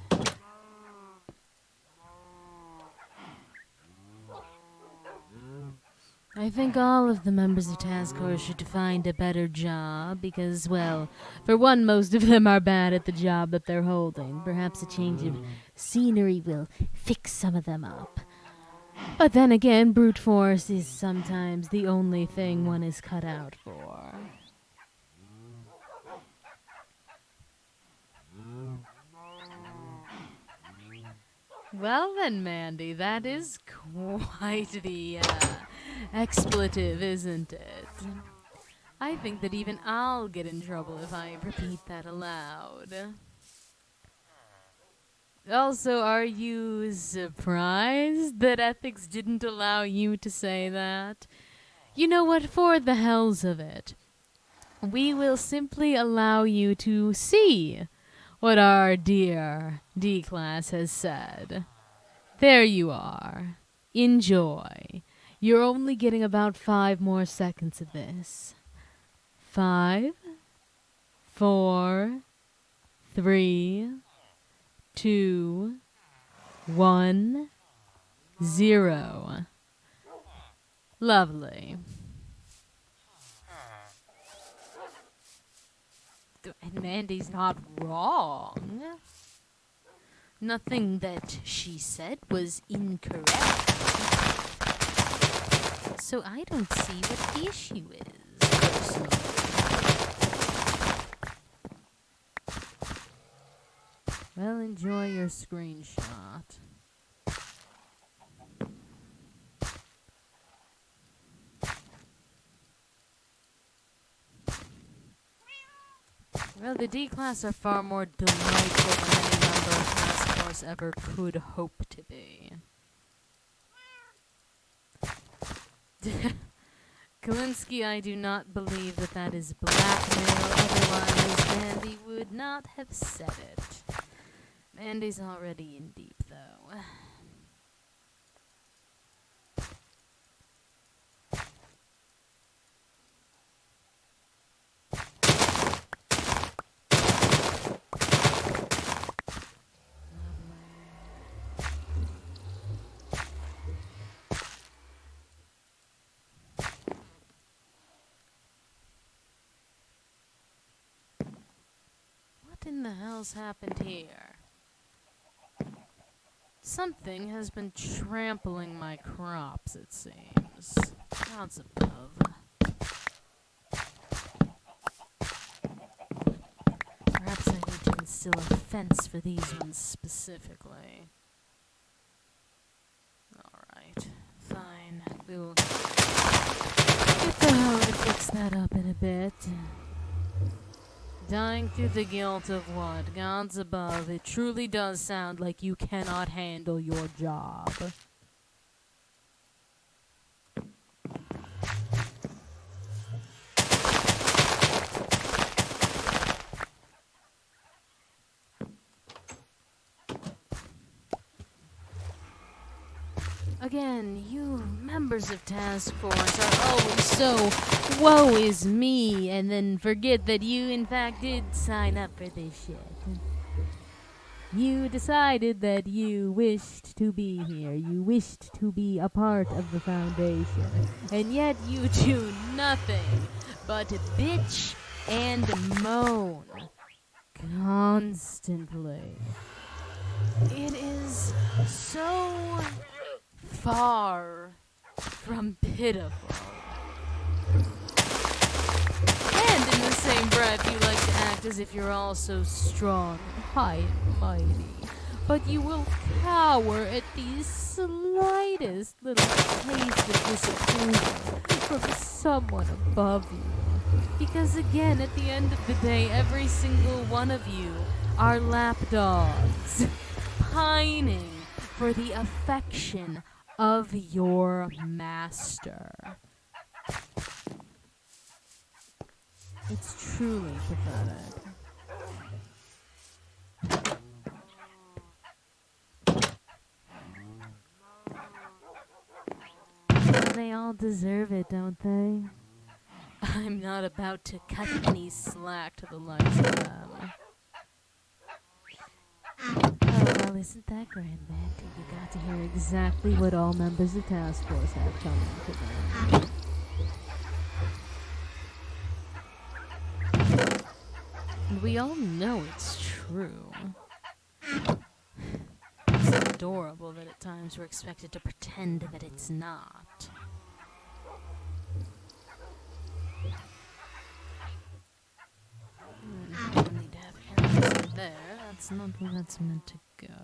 I think all of the members of Task Force should find a better job because, well, for one, most of them are bad at the job that they're holding. Perhaps a change of scenery will fix some of them up. But then again, brute force is sometimes the only thing one is cut out for. Well then, Mandy, that is quite the expletive, isn't it? I think that even I'll get in trouble if I repeat that aloud. Also, are you surprised that ethics didn't allow you to say that? You know what, for the hells of it, we will simply allow you to see what our dear D-Class has said. There you are. Enjoy. You're only getting about 5 more seconds of this. 5, 4, 3, 2, 1, 0. Lovely. And Mandy's not wrong. Nothing that she said was incorrect. So I don't see what the issue is, personally. Well, enjoy your screenshot. Well, the D-Class are far more delightful than any member of Task Force ever could hope to be. Kalinsky, I do not believe that that is blackmail, otherwise Mandy would not have said it. Mandy's already in deep, though. What in the hell's happened here? Something has been trampling my crops, it seems. Gods above. Perhaps I need to instill a fence for these ones specifically. Alright, fine. We'll get the hell to fix that up in a bit. Dying through the guilt of what? Gods above, it truly does sound like you cannot handle your job. Again, you members of Task Force are always so woe is me, and then forget that you in fact did sign up for this shit. You decided that you wished to be here. You wished to be a part of the Foundation. And yet you do nothing but bitch and moan. Constantly. It is so far from pitiful. And in the same breath, you like to act as if you're all so strong, high and mighty. But you will cower at the slightest little taste of disapproval from someone above you. Because again, at the end of the day, every single one of you are lapdogs, pining for the affection of your master. It's truly pathetic. They all deserve it, don't they? I'm not about to cut any slack to the likes of them. Oh, well, isn't that grand, man? You got to hear exactly what all members of Task Force have coming to them. And we all know it's true. It's adorable that at times we're expected to pretend that it's not. I need to have arrows there. That's not where that's meant to go.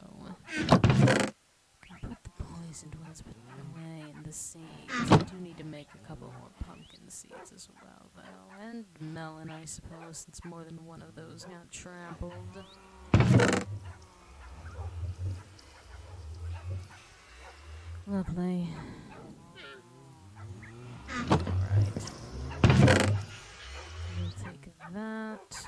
I can put the poisoned ones away in the seeds. I do need to make a couple more pumpkin seeds as well, though. And melon, I suppose, since more than one of those got trampled. Lovely. Alright. We'll take that.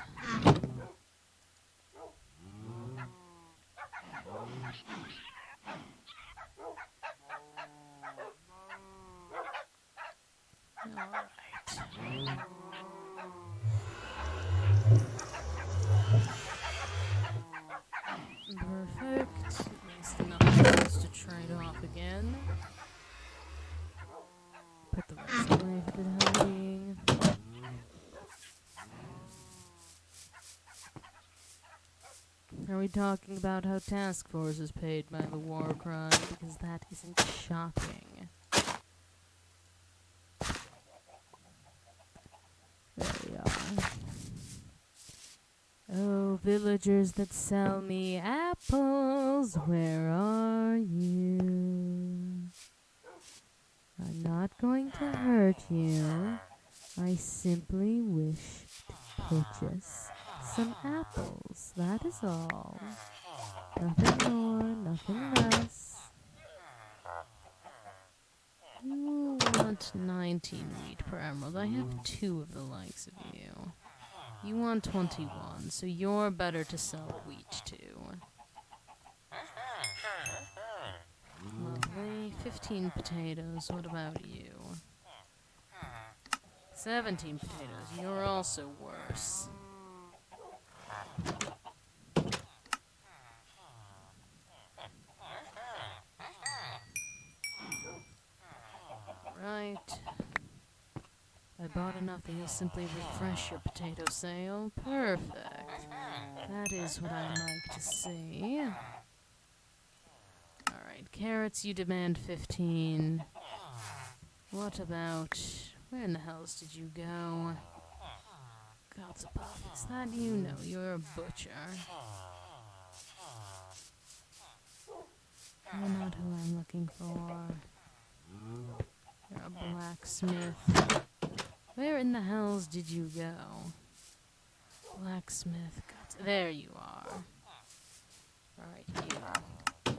Alright. Perfect. At least enough else to trade off again. Put the rest away for the time being. Are we talking about how Task Force is paid by the war crime? Because that isn't shocking. There we are. Oh, villagers that sell me apples, where are you? I'm not going to hurt you. I simply wish to purchase some apples. That is all. Nothing more, nothing less. You want 19 wheat per emerald. I have 2 of the likes of you. You want 21, so you're better to sell wheat to. Lovely. 15 potatoes. What about you? 17 potatoes. You're also worse. Right. I bought enough that you'll simply refresh your potato sale. Perfect. That is what I like to see. Alright, carrots, you demand 15. What about... Where in the hells did you go? Gods above, is that you? No, you're a butcher. You're not who I'm looking for. You're a blacksmith. Where in the hells did you go? Blacksmith. There you are. Alright, you.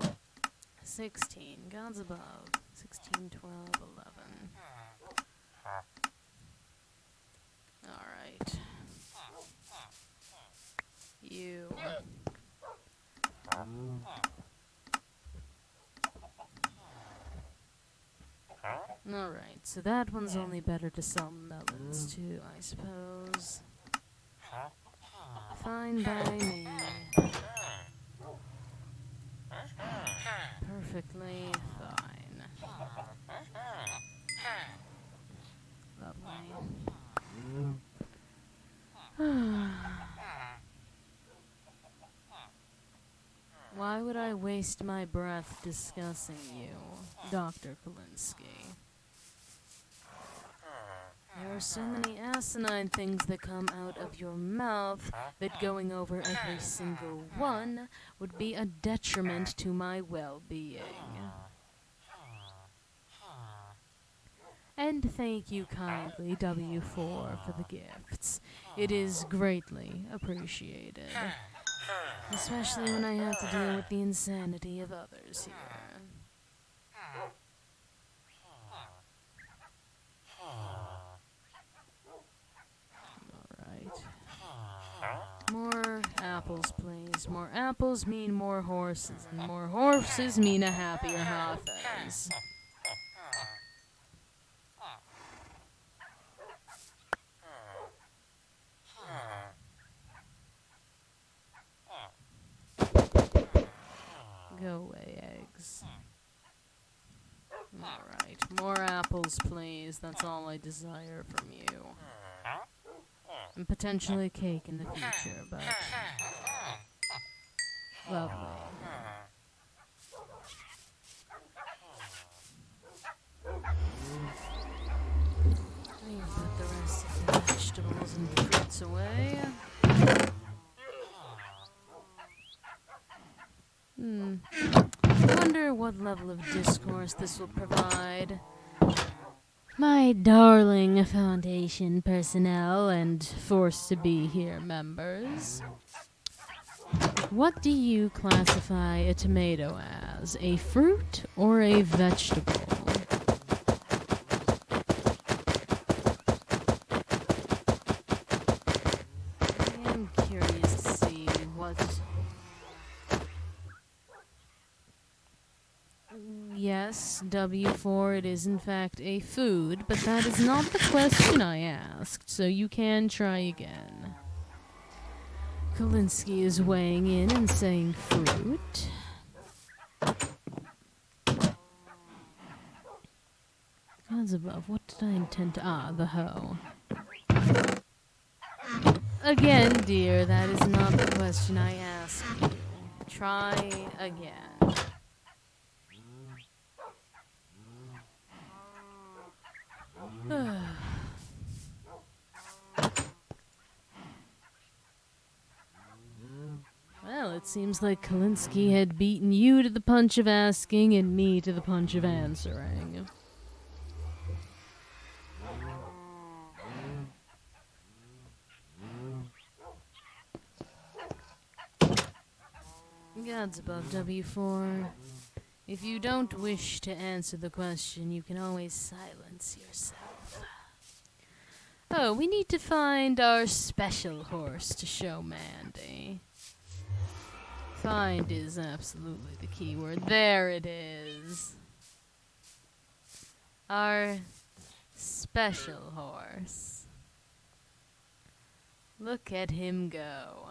16. Gods above. 16, 12, 11. Alright. You. Alright, so that one's only better to sell melons to, I suppose. Fine by me. Perfectly fine. Lovely. Why would I waste my breath discussing you, Dr. Kalinsky? There are so many asinine things that come out of your mouth that going over every single one would be a detriment to my well-being. And thank you kindly, W4, for the gifts. It is greatly appreciated. Especially when I have to deal with the insanity of others here. Alright. More apples, please. More apples mean more horses, and more horses mean a happier Hafiz. Go away, eggs. Alright, more apples, please. That's all I desire from you. And potentially cake in the future, but... lovely. You put the rest of the vegetables and fruits away. I wonder what level of discourse this will provide. My darling Foundation personnel and forced to be here members. What do you classify a tomato as? A fruit or a vegetable? I am curious to see what... Yes, W4, it is in fact a food, but that is not the question I asked, so you can try again. Kalinsky is weighing in and saying fruit. Gods above, what did I intend to... Ah, the hoe. Again, dear, that is not the question I asked you. Try again. Well, it seems like Kalinsky had beaten you to the punch of asking and me to the punch of answering. Gods above, W4. If you don't wish to answer the question, you can always silence yourself. Oh, we need to find our special horse to show Mandy. Find is absolutely the key word. There it is. Our special horse. Look at him go.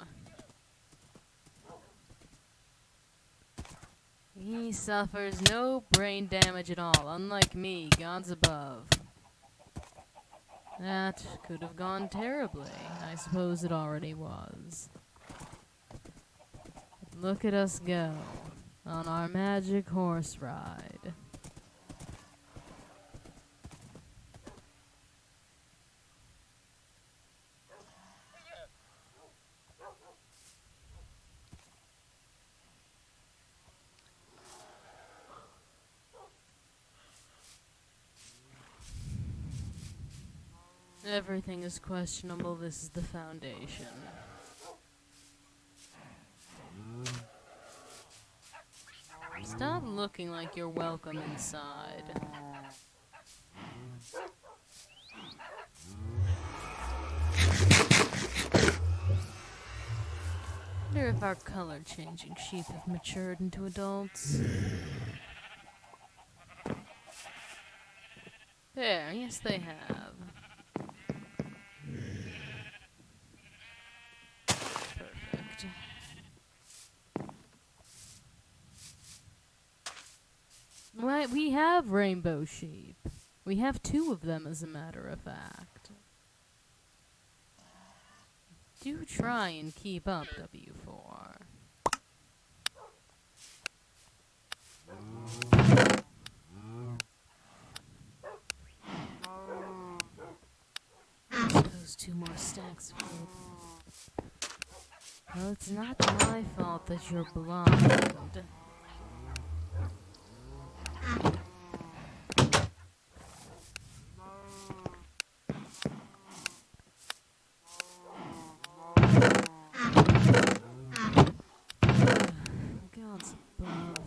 He suffers no brain damage at all, unlike me, gods above. That could have gone terribly. I suppose it already was. But look at us go, on our magic horse ride. Everything is questionable. This is the Foundation. Stop looking like you're welcome inside. I wonder if our color-changing sheep have matured into adults. There, yes they have. Perfect. Right, we have rainbow sheep. We have 2 of them, as a matter of fact. Do try and keep up, W4. Those 2 more stacks of food. Well, it's not my fault that you're blind. God's above.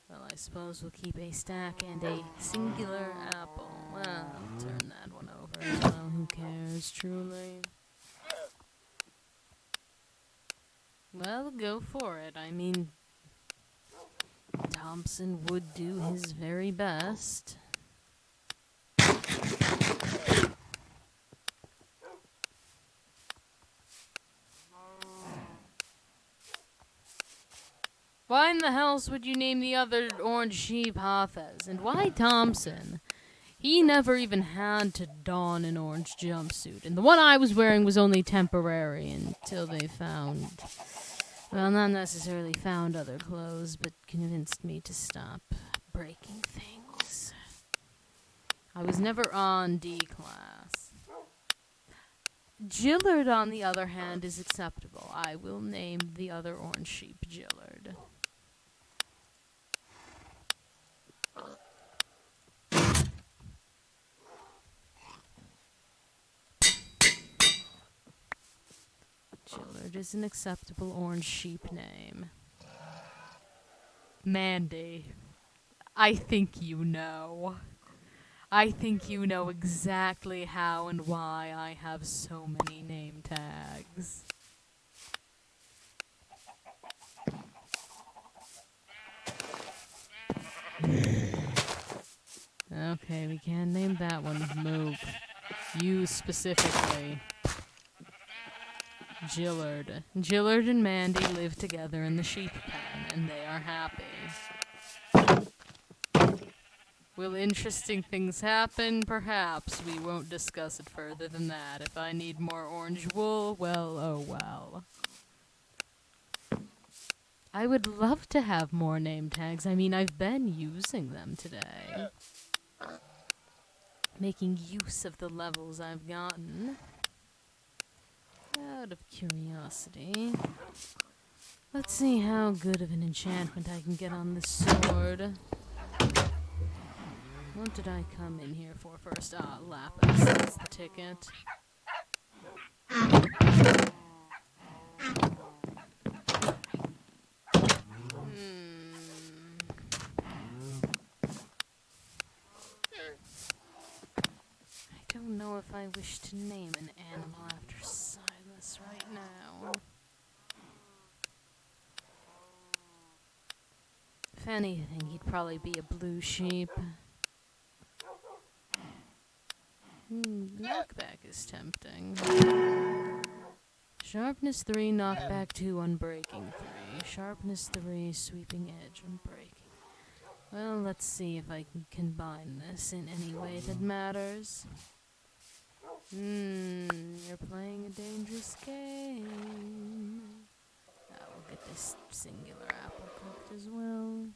Well, I suppose we'll keep a stack and a singular apple. Well, I'll turn that one over as well. Who cares, truly? Well, go for it. I mean, Thompson would do his very best. Why in the hells would you name the other orange sheep Hafez? And why Thompson? He never even had to don an orange jumpsuit. And the one I was wearing was only temporary until they found... Well, not necessarily found other clothes, but convinced me to stop breaking things. I was never on D class. Gillard, on the other hand, is acceptable. I will name the other orange sheep Gillard. Gillard is an acceptable orange sheep name. Mandy, I think you know. I think you know exactly how and why I have so many name tags. Okay, we can name that one Moop. You specifically. Gillard. Gillard and Mandy live together in the sheep pen, and they are happy. Will interesting things happen? Perhaps. We won't discuss it further than that. If I need more orange wool, well, oh well. I would love to have more name tags. I mean, I've been using them today. Making use of the levels I've gotten. Out of curiosity. Let's see how good of an enchantment I can get on this sword. What did I come in here for first? Ah, lapis. That's the ticket. I don't know if I wish to name an animal after Silas right now. If anything, he'd probably be a blue sheep. Knockback is tempting. Sharpness 3, knockback 2, unbreaking 3. Sharpness 3, sweeping edge, unbreaking. Well, let's see if I can combine this in any way that matters. You're playing a dangerous game. We'll get this singular apple cooked as well.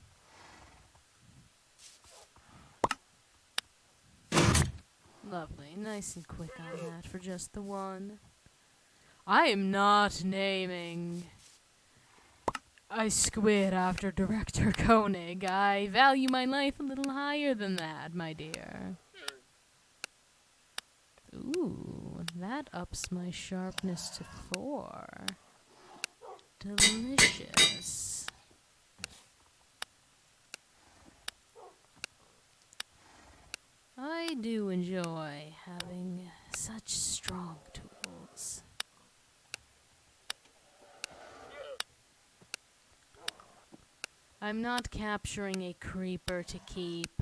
Lovely, nice and quick on that for just the one. I am not naming a squid after Director Koenig. I value my life a little higher than that, my dear. Ooh, that ups my sharpness to 4. Delicious. I do enjoy having such strong tools. I'm not capturing a creeper to keep.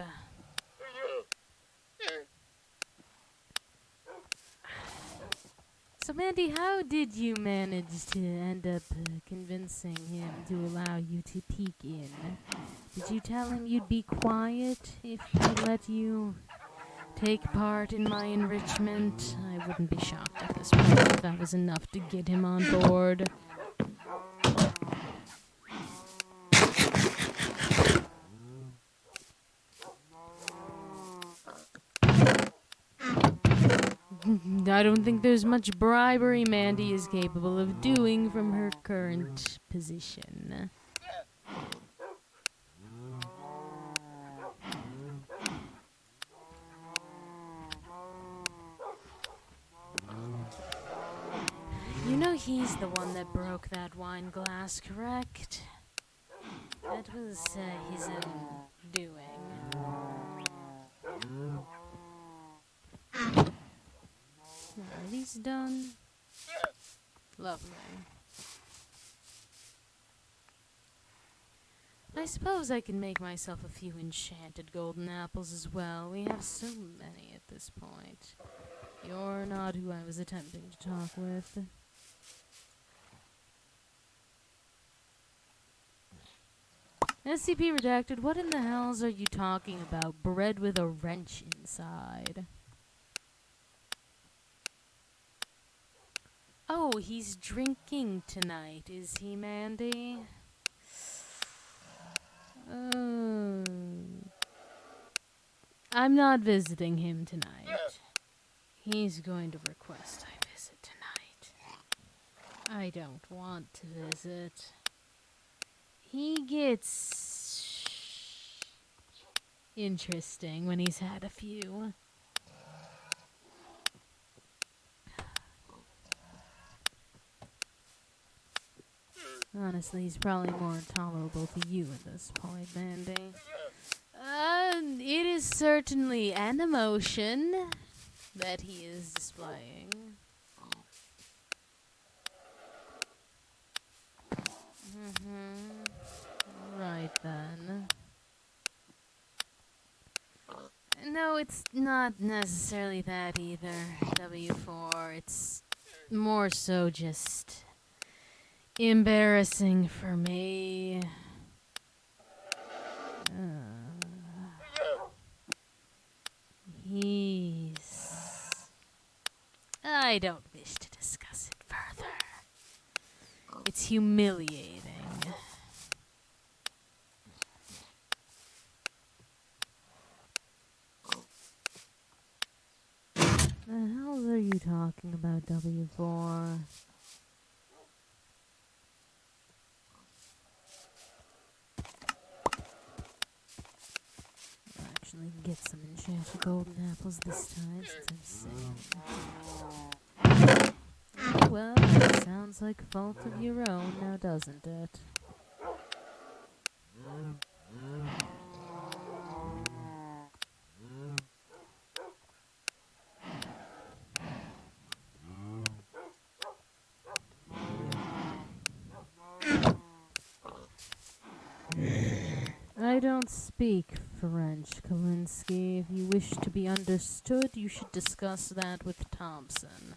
So, Mandy, how did you manage to end up convincing him to allow you to peek in? Did you tell him you'd be quiet if he let you take part in my enrichment? I wouldn't be shocked at this point if that was enough to get him on board. I don't think there's much bribery Mandy is capable of doing from her current position. You know he's the one that broke that wine glass, correct? That was his own doing. Are these done? Lovely. I suppose I can make myself a few enchanted golden apples as well. We have so many at this point. You're not who I was attempting to talk with. SCP redacted, what in the hells are you talking about? Bread with a wrench inside. Oh, he's drinking tonight, is he, Mandy? I'm not visiting him tonight. He's going to request I visit tonight. I don't want to visit. He gets interesting when he's had a few. Honestly, he's probably more tolerable to you at this point, Mandy. It is certainly an emotion that he is displaying. Right then. No, it's not necessarily that either, W4. It's more so just embarrassing for me. I don't wish to discuss it further. It's humiliating. The hell are you talking about, W4? Actually get some enchanted golden apples this time since I'm saying. Well, that sounds like a fault of your own now, doesn't it? I don't speak French, Kalinsky. If you wish to be understood, you should discuss that with Thompson.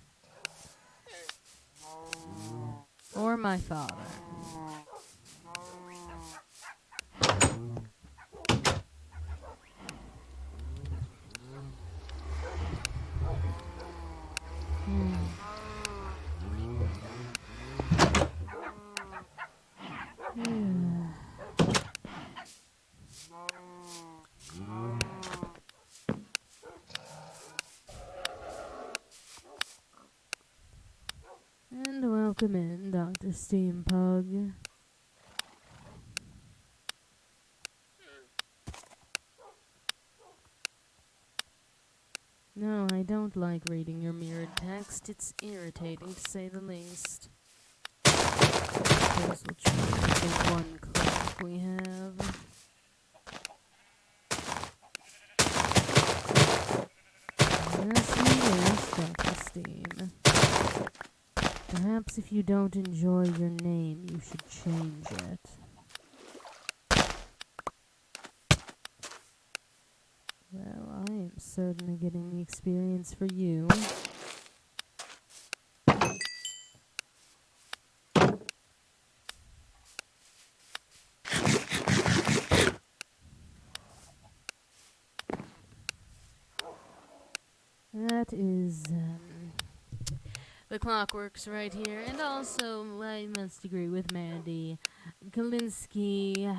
Or my father. And welcome in, Dr. Steampug. No, I don't like reading your mirrored text. It's irritating, to say the least. I suppose we'll try the one clock we have. Yes, Dr. Steam. Perhaps if you don't enjoy your name, you should change it. Well, I am certainly getting the experience for you. that is the clockworks right here. And also, I must agree with Mandy. Kalinsky,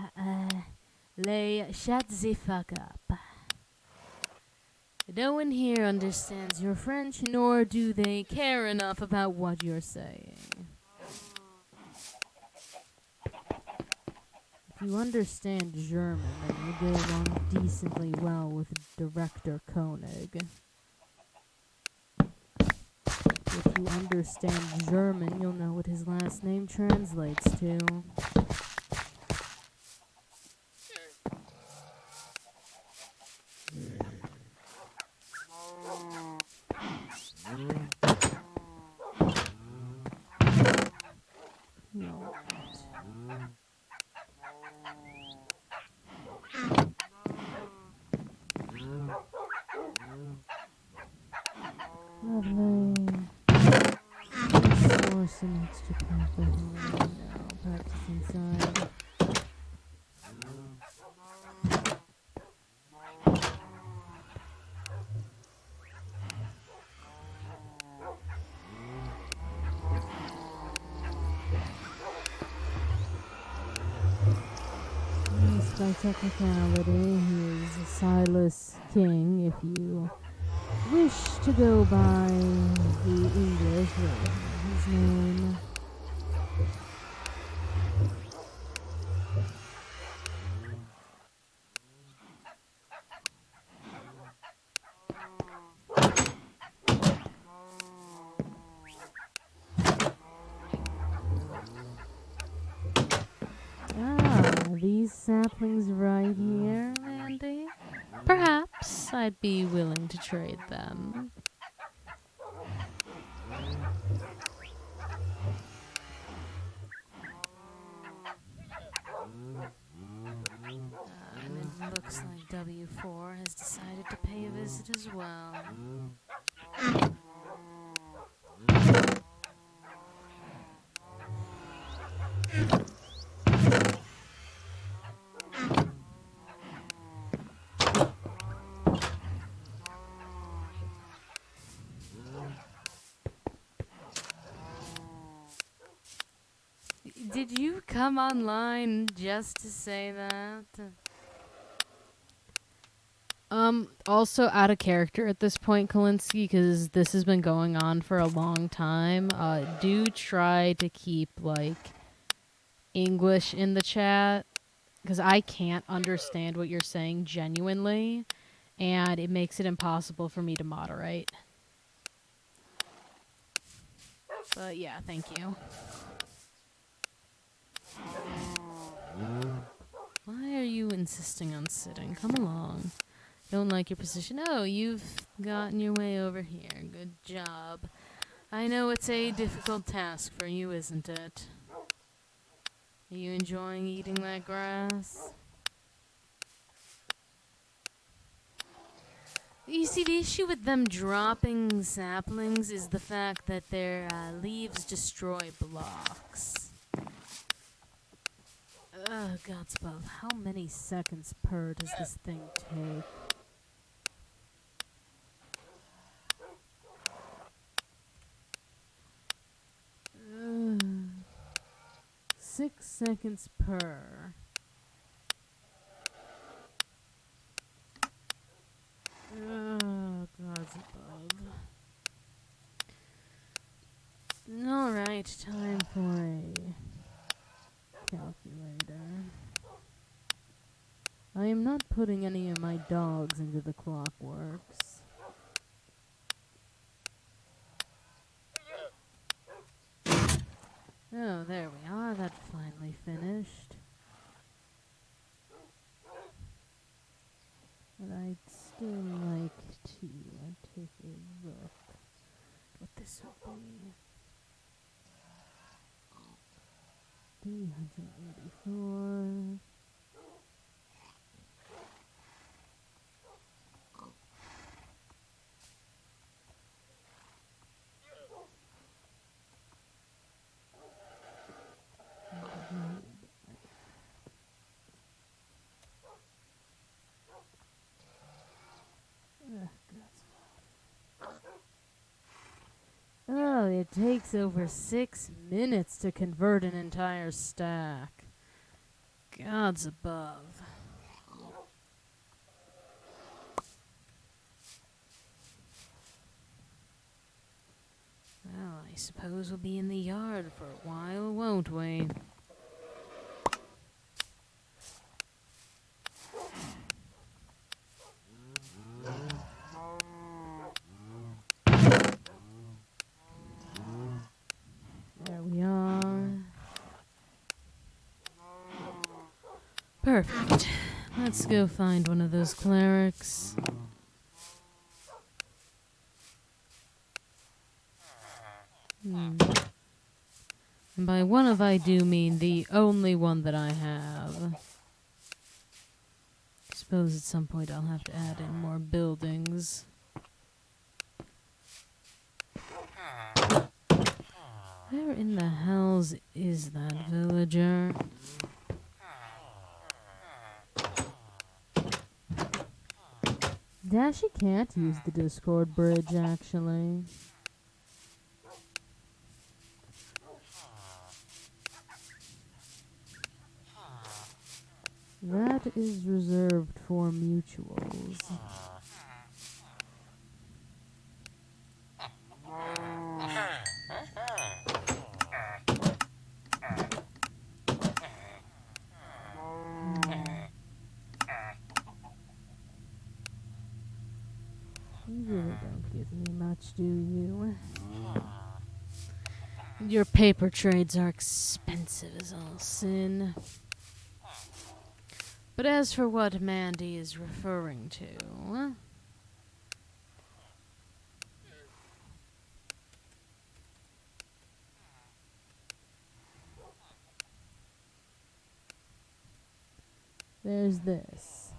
shut the fuck up. No one here understands your French, nor do they care enough about what you're saying. If you understand German, then you'll get along decently well with Director Koenig. If you understand German, you'll know what his last name translates to. Lovely. Let's pour some extra alcohol now. Practice inside. By technicality, he is Silas King, if you wish to go by the English version of his name. These saplings right here, Mandy? Perhaps I'd be willing to trade them. And it looks like W4 has decided to pay a visit as well. Did you come online just to say that? Also out of character at this point, Kalinsky, because this has been going on for a long time. Do try to keep, English in the chat, because I can't understand what you're saying genuinely, and it makes it impossible for me to moderate. But yeah, thank you. Why are you insisting on sitting? Come along. Don't like your position. Oh, you've gotten your way over here. Good job. I know it's a difficult task for you, isn't it? Are you enjoying eating that grass? You see, the issue with them dropping saplings is the fact that their leaves destroy blocks. Ugh, God's above. How many seconds per does this thing take? 6 seconds per. Oh, God's above. Alright, time for a calculator. I am not putting any of my dogs into the clockworks. Oh, there we are. That finally finished. But I'd still like to take a look what this would be. 384. it takes over 6 minutes to convert an entire stack. Gods above. Well, I suppose we'll be in the yard for a while, won't we? There we are. Perfect. Let's go find one of those clerics. And by one of I do mean the only one that I have. I suppose at some point I'll have to add in more buildings. Where in the hells is that villager? Dashy can't use the Discord bridge, actually. That is reserved for mutuals. You really don't give me much, do you? Your paper trades are expensive as all sin. But as for what Mandy is referring to... there's this.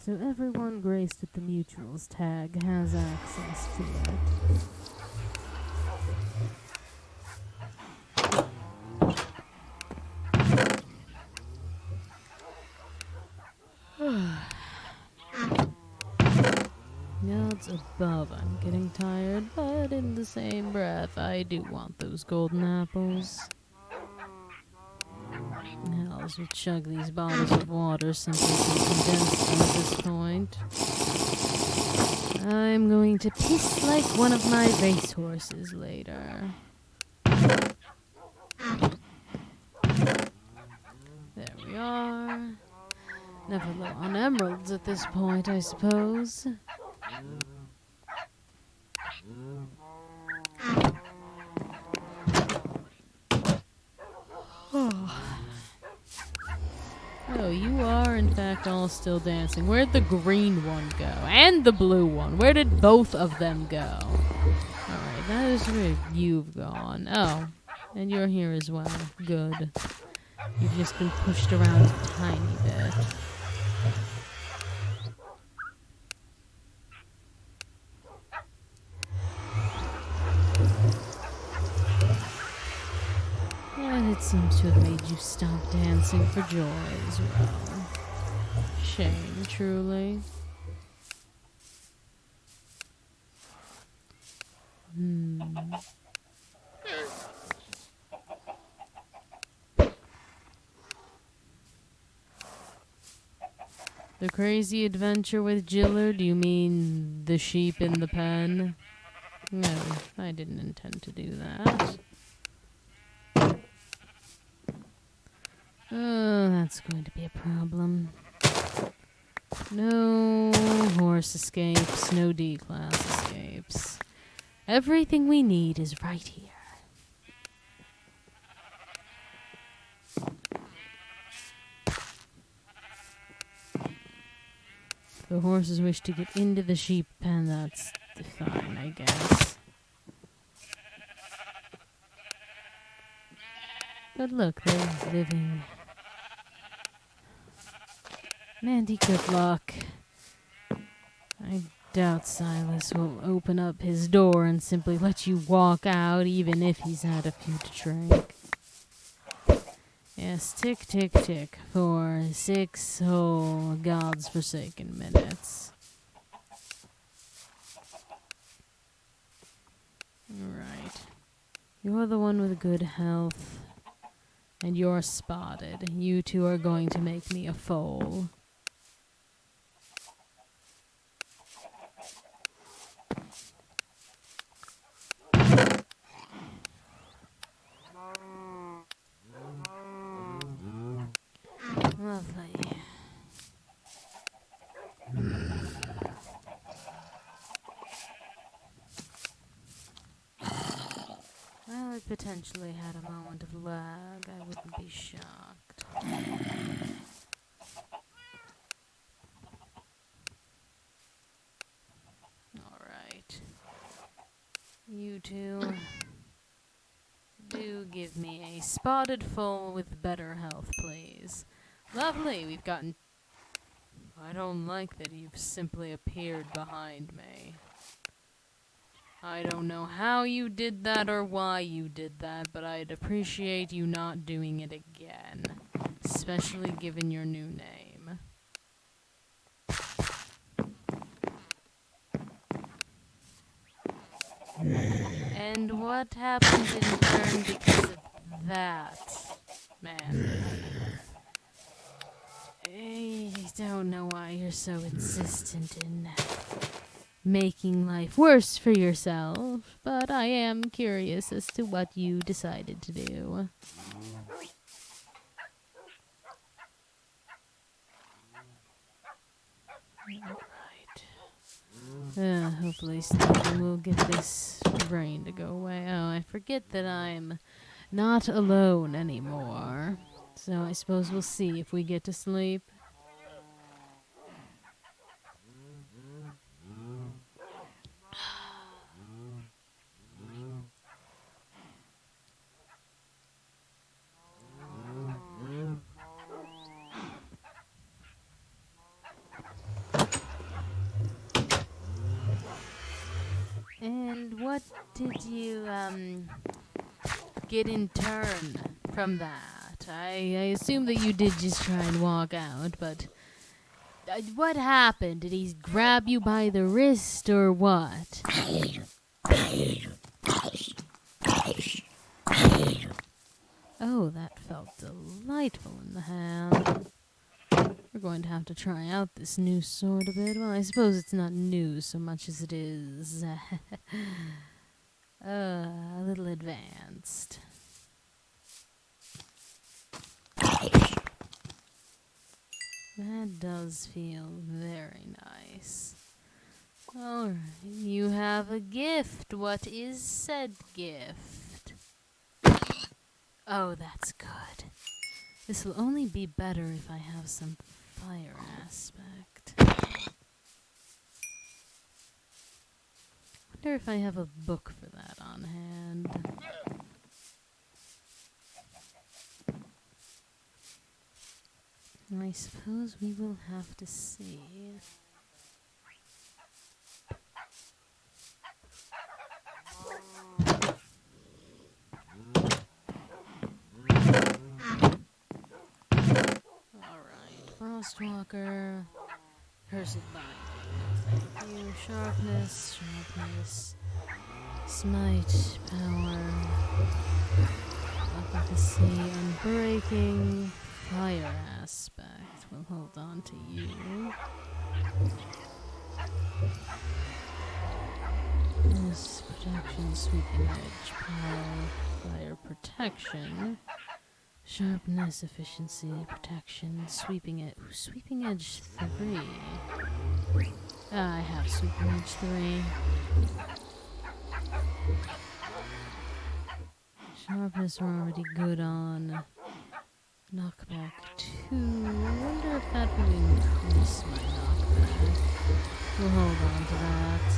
So everyone graced with the mutuals tag has access to it. Gods above, I'm getting tired, but in the same breath, I do want those golden apples. Hell, as we chug these bottles of water simply to condense them at this point. I'm going to piss like one of my racehorses later. There we are. Never low on emeralds at this point, I suppose. Oh, you are in fact all still dancing. Where'd the green one go? And the blue one. Where did both of them go? Alright, that is where you've gone. Oh, and you're here as well. Good. You've just been pushed around a tiny bit. And it seems to have made you stop dancing for joy as well. Shame, truly. The crazy adventure with Jiller? Do you mean the sheep in the pen? No, I didn't intend to do that. Oh, that's going to be a problem. No horse escapes, no D-class escapes. Everything we need is right here. If the horses wish to get into the sheep pen, that's fine, I guess. But look, they're living. Mandy, good luck. I doubt Silas will open up his door and simply let you walk out, even if he's had a few to drink. Yes, tick, tick, tick for 6 whole God's forsaken minutes. Alright. You're the one with good health. And you're spotted. You two are going to make me a foal. Lovely. Well, it potentially had a moment of lag. I wouldn't be shocked. Alright. You two, do give me a spotted foal with better health, please. Lovely, we've gotten... I don't like that you've simply appeared behind me. I don't know how you did that or why you did that, but I'd appreciate you not doing it again. Especially given your new name. And what happened in turn because of that, man? I don't know why you're so insistent in making life worse for yourself, but I am curious as to what you decided to do. Alright. Hopefully something will get this brain to go away. Oh, I forget that I'm not alone anymore. So I suppose we'll see if we get to sleep. And what did you, get in turn from that? I assume that you did just try and walk out, but what happened? Did he grab you by the wrist or what? Oh, that felt delightful in the hand. We're going to have to try out this new sword a bit. Well, I suppose it's not new so much as it is a little advanced. That does feel very nice. Alright, you have a gift. What is said gift? Oh, that's good. This will only be better if I have some fire aspect. Wonder if I have a book for that on hand. I suppose we will have to see. Alright, Frostwalker. Cursed Binding. Thank you. Sharpness, sharpness. Smite, power. Efficacy, unbreaking. Fire aspect. We'll hold on to you. This protection, sweeping edge, power, fire protection. Sharpness, efficiency, protection, sweeping edge. Sweeping edge 3. I have sweeping edge 3. Sharpness we're already good on. Knockback 2. I wonder if that will increase my knockback. We'll hold on to that.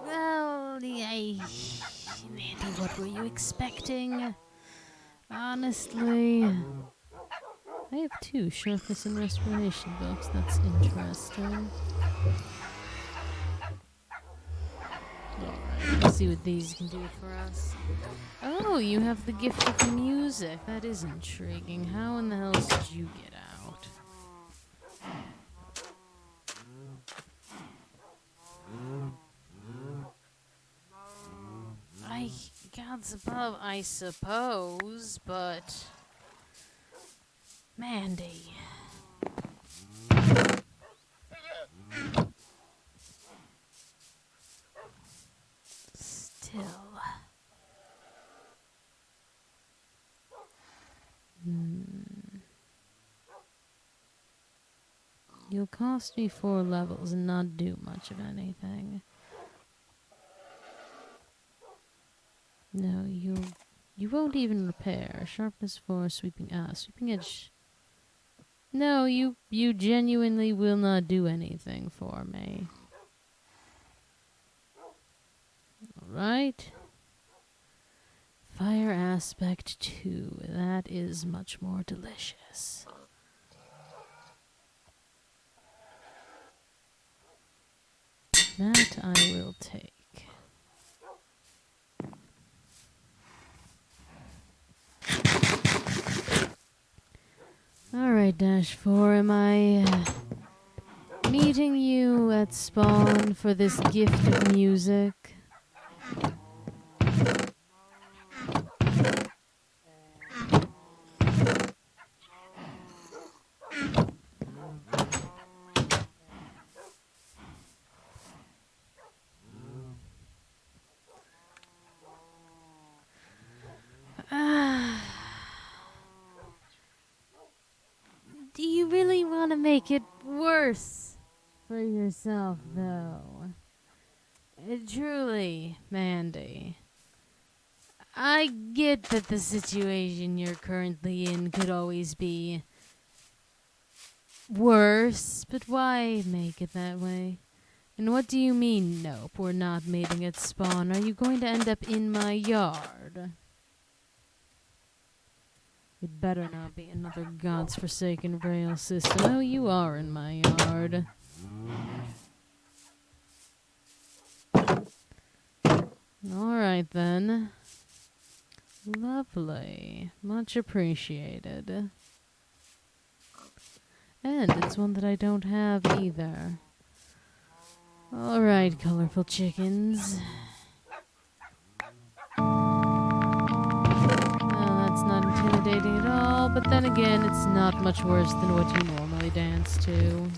Well, Mandy, what were you expecting? Honestly, I have 2 sharpness and respiration books. That's interesting. Alright. Let's see what these can do for us. Oh, you have the gift of music. That is intriguing. How in the hell did you get out? Gods above, I suppose, but... Mandy. Still. You'll cost me 4 levels and not do much of anything. No, you won't even repair. Sharpness 4, sweeping edge. No, you genuinely will not do anything for me. Alright. Fire aspect 2. That is much more delicious. That I will take. Alright, -4, am I meeting you at spawn for this gift of music? Do you really want to make it worse for yourself, though? Truly, Mandy. I get that the situation you're currently in could always be worse, but why make it that way? And what do you mean, nope, we're not mating at spawn? Are you going to end up in my yard? It better not be another God's forsaken rail system. Oh, you are in my yard. Alright then. Lovely. Much appreciated. And it's one that I don't have either. Alright, colorful chickens. Not intimidating at all, but then again, it's not much worse than what you normally dance to.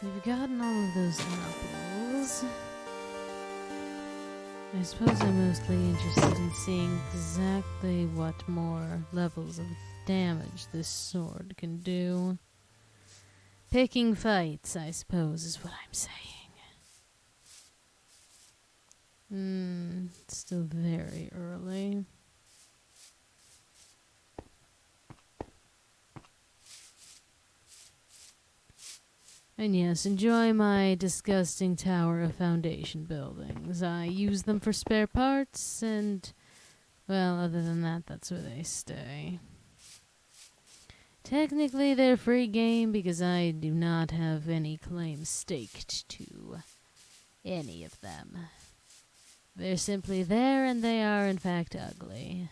We've gotten all of those apples. I suppose I'm mostly interested in seeing exactly what more levels of damage this sword can do. Picking fights, I suppose, is what I'm saying. It's still very early. And yes, enjoy my disgusting tower of foundation buildings. I use them for spare parts, and, well, other than that, that's where they stay. Technically, they're free game because I do not have any claim staked to any of them. They're simply there, and they are, in fact, ugly.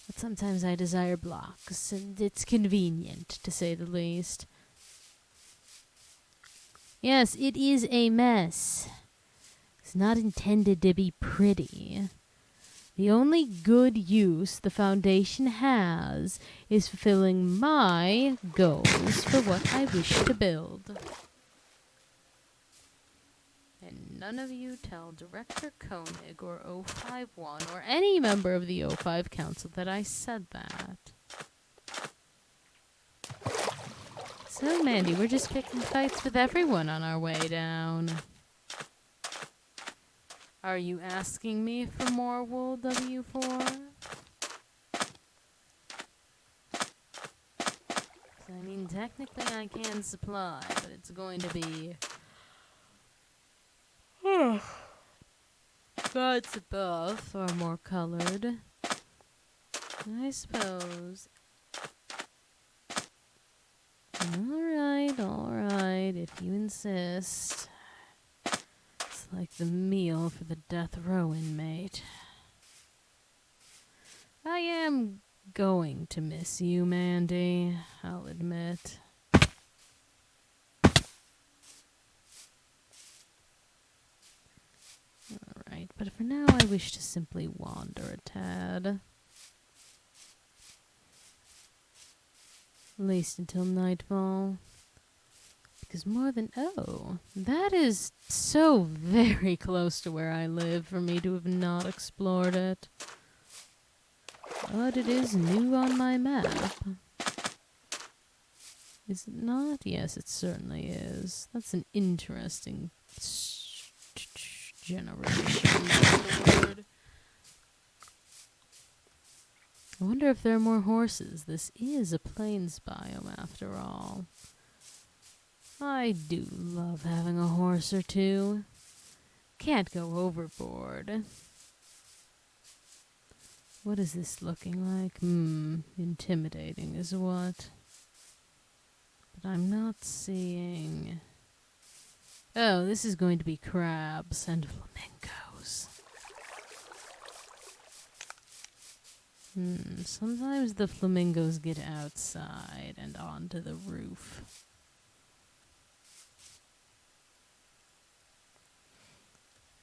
But sometimes I desire blocks, and it's convenient, to say the least. Yes, it is a mess. It's not intended to be pretty. The only good use the Foundation has is fulfilling my goals for what I wish to build. And none of you tell Director Koenig or 051 or any member of the 05 Council that I said that. So, Mandy, we're just picking fights with everyone on our way down. Are you asking me for more wool, W4? I mean, technically I can supply, but it's going to be Parts above are more colored. I suppose. Alright, if you insist. It's like the meal for the death row inmate. I am going to miss you, Mandy, I'll admit. Alright, but for now I wish to simply wander a tad. At least until nightfall. Because more than... Oh, that is so very close to where I live for me to have not explored it. But it is new on my map. Is it not? Yes, it certainly is. That's an interesting generation. I wonder if there are more horses. This is a plains biome after all. I do love having a horse or two. Can't go overboard. What is this looking like? Intimidating is what. But I'm not seeing... Oh, this is going to be crabs and flamingos. Sometimes the flamingos get outside and onto the roof.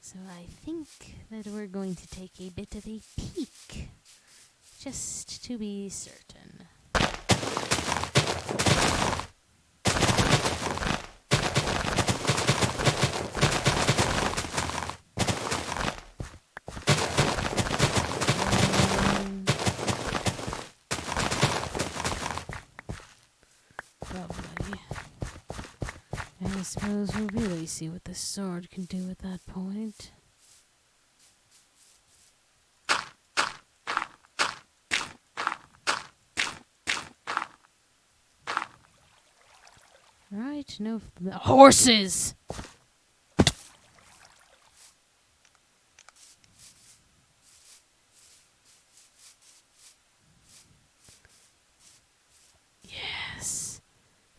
So I think that we're going to take a bit of a peek, just to be certain. Probably. I suppose we'll really see what this sword can do at that point. Right, no horses! Yes.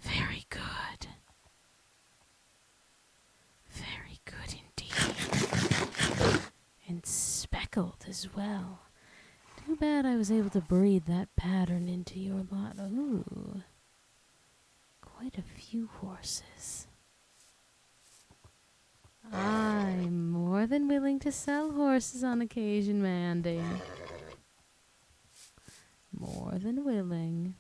Very good. Very good indeed. And speckled as well. Too bad I was able to breed that pattern into your lot. Ooh. Quite a few horses. I'm more than willing to sell horses on occasion, Mandy. More than willing.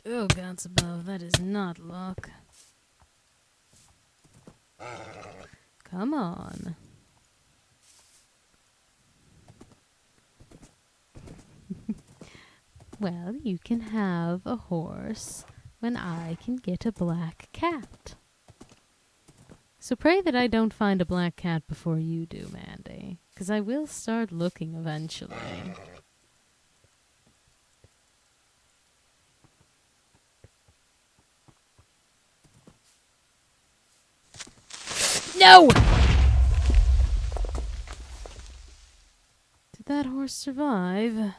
Oh, gods above, that is not luck. Come on. Well, you can have a horse when I can get a black cat. So pray that I don't find a black cat before you do, Mandy. Because I will start looking eventually. No! Did that horse survive?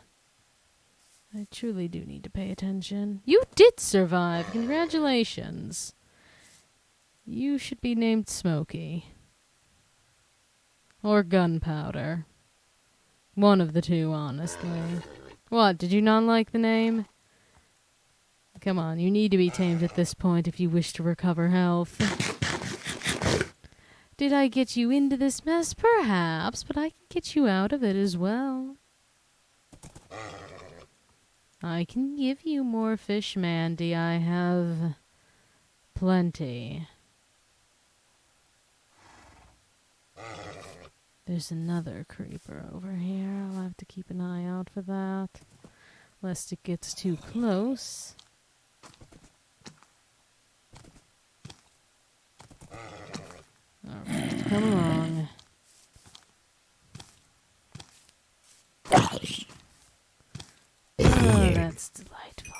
I truly do need to pay attention. You did survive! Congratulations. You should be named Smokey. Or Gunpowder. One of the two, honestly. What, did you not like the name? Come on, you need to be tamed at this point if you wish to recover health. Did I get you into this mess? Perhaps, but I can get you out of it as well. I can give you more fish, Mandy. I have plenty. There's another creeper over here. I'll have to keep an eye out for that, lest it gets too close. Alright, come along. Oh, that's delightful.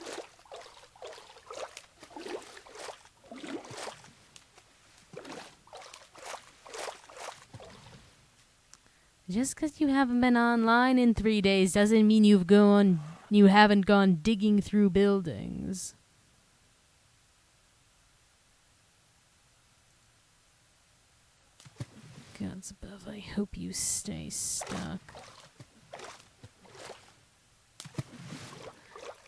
Just because you haven't been online in 3 days doesn't mean you haven't gone digging through buildings. Gods above, I hope you stay stuck.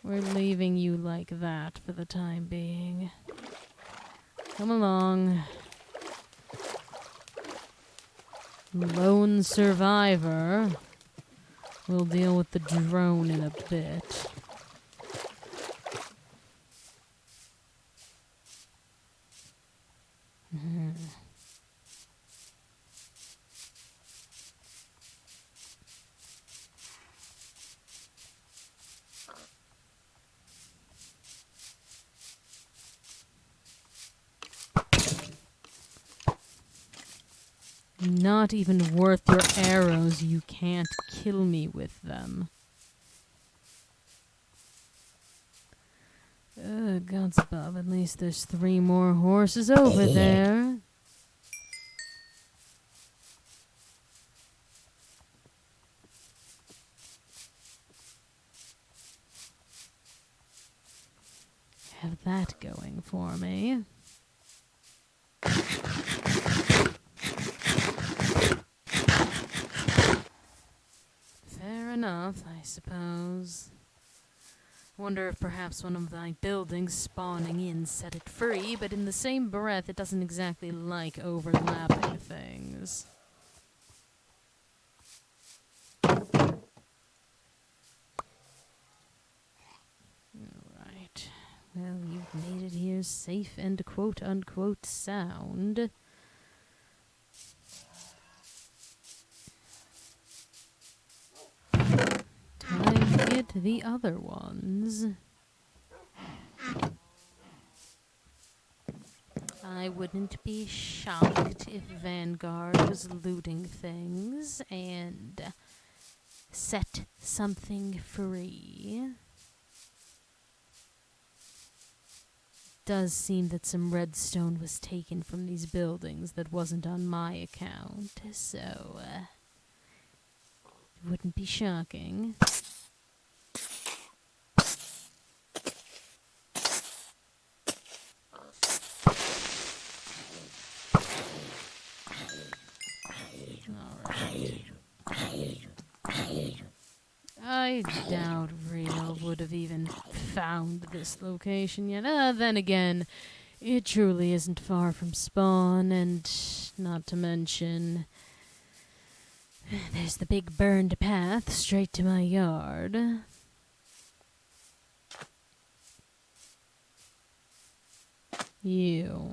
We're leaving you like that for the time being. Come along. Lone survivor. We'll deal with the drone in a bit. Not even worth your arrows. You can't kill me with them. Gods above, at least there's 3 more horses over there. Have that going for me. Fair enough, I suppose. Wonder if perhaps one of thy buildings spawning in set it free, but in the same breath it doesn't exactly like overlapping things. Alright. Well, you've made it here safe and quote-unquote sound. Time to get the other ones. I wouldn't be shocked if Vanguard was looting things and set something free. Does seem that some redstone was taken from these buildings that wasn't on my account, so it wouldn't be shocking. I doubt Real would have even found this location yet. Then again, it truly isn't far from spawn, and not to mention, there's the big burned path straight to my yard. You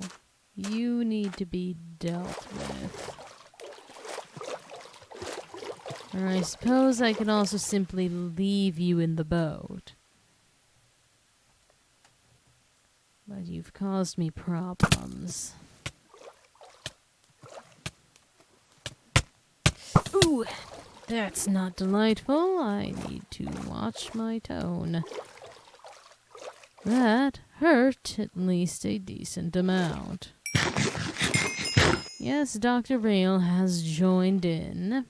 need to be dealt with. Or I suppose I could also simply leave you in the boat. But you've caused me problems. Ooh, that's not delightful. I need to watch my tone. That hurt at least a decent amount. Yes, Dr. Real has joined in.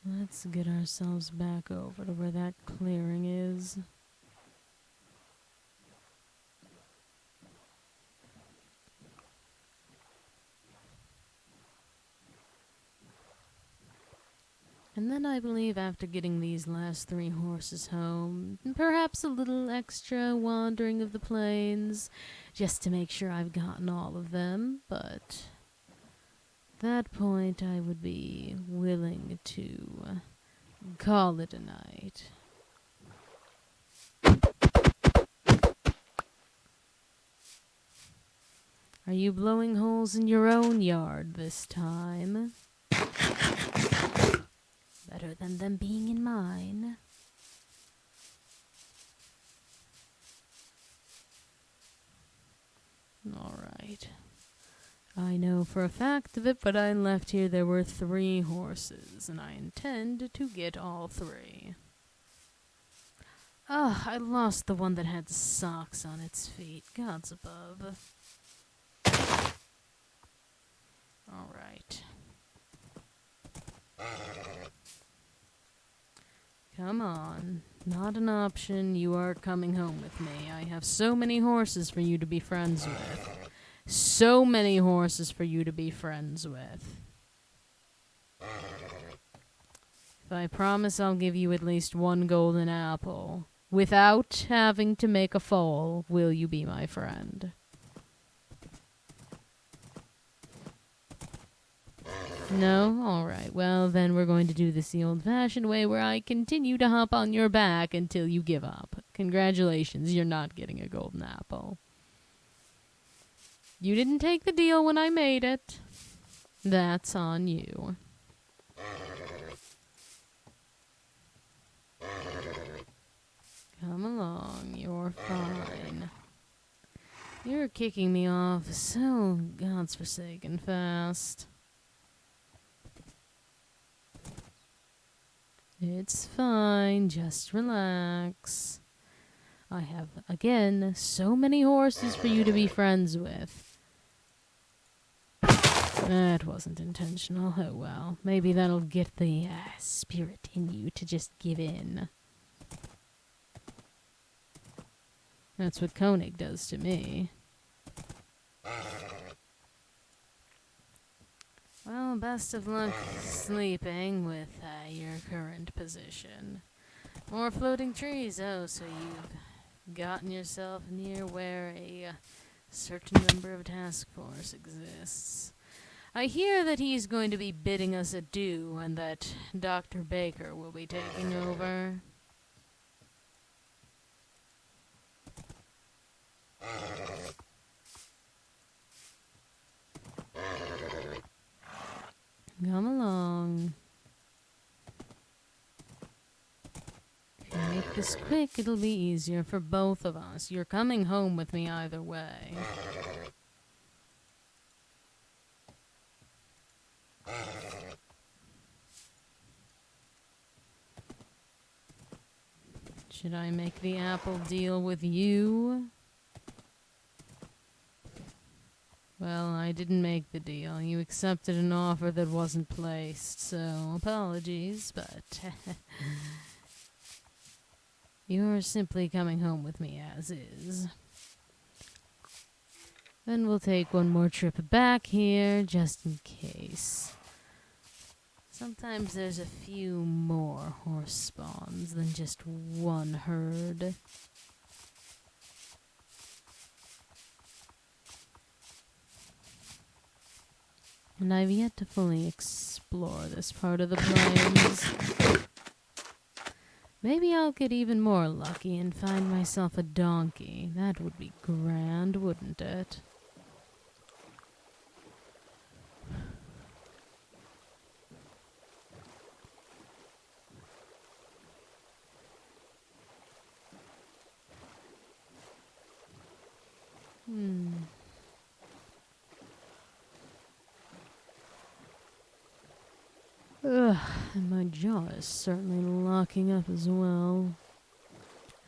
Let's get ourselves back over to where that clearing is. And then I believe after getting these last 3 horses home, perhaps a little extra wandering of the plains, just to make sure I've gotten all of them, but at that point I would be willing to call it a night. Are you blowing holes in your own yard this time? Better than them being in mine. Alright. I know for a fact that when I left here there were 3 horses, and I intend to get all 3. Ah, I lost the one that had socks on its feet. Gods above. Alright. Come on. Not an option. You are coming home with me. I have so many horses for you to be friends with. So many horses for you to be friends with. If I promise I'll give you at least 1 golden apple, without having to make a foal, will you be my friend? No? Alright, well then we're going to do this the old-fashioned way where I continue to hop on your back until you give up. Congratulations, you're not getting a golden apple. You didn't take the deal when I made it. That's on you. Come along, you're fine. You're kicking me off so God's forsaken fast. It's fine, just relax. I have, again, so many horses for you to be friends with. That wasn't intentional. Oh well. Maybe that'll get the spirit in you to just give in. That's what Koenig does to me. Well, best of luck sleeping with your current position. More floating trees. Oh, so you've gotten yourself near where a certain member of task force exists. I hear that he's going to be bidding us adieu and that Dr. Baker will be taking over. Come along. If you make this quick, it'll be easier for both of us. You're coming home with me either way. Should I make the apple deal with you? Well, I didn't make the deal. You accepted an offer that wasn't placed, so apologies, but you're simply coming home with me as is. Then we'll take one more trip back here, just in case. Sometimes there's a few more horse spawns than just one herd. And I've yet to fully explore this part of the plains. Maybe I'll get even more lucky and find myself a donkey. That would be grand, wouldn't it? Ugh, and my jaw is certainly locking up as well.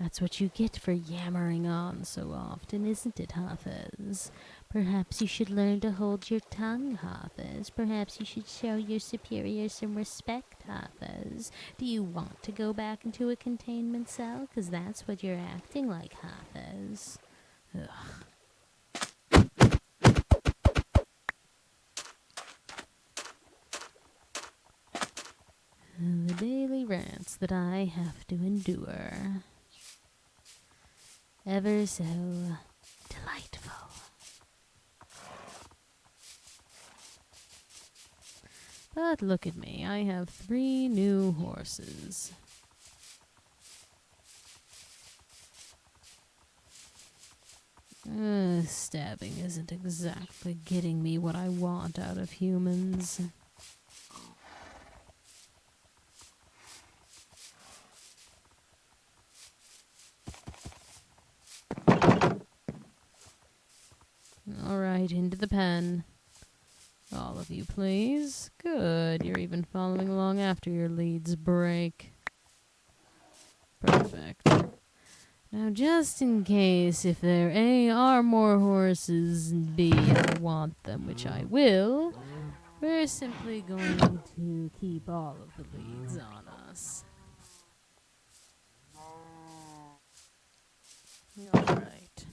That's what you get for yammering on so often, isn't it, Hafiz? Perhaps you should learn to hold your tongue, Hafiz. Perhaps you should show your superiors some respect, Hafiz. Do you want to go back into a containment cell? 'Cause that's what you're acting like, Hafiz. Ugh. The daily rants that I have to endure. Ever so delightful. But look at me, I have 3 new horses. Stabbing isn't exactly getting me what I want out of humans. Alright, into the pen. all of you, please. Good. You're even following along after your leads break. Perfect. Now, just in case, if there A, are more horses, and B, I want them, which I will, we're simply going to keep all of the leads on us. Alright.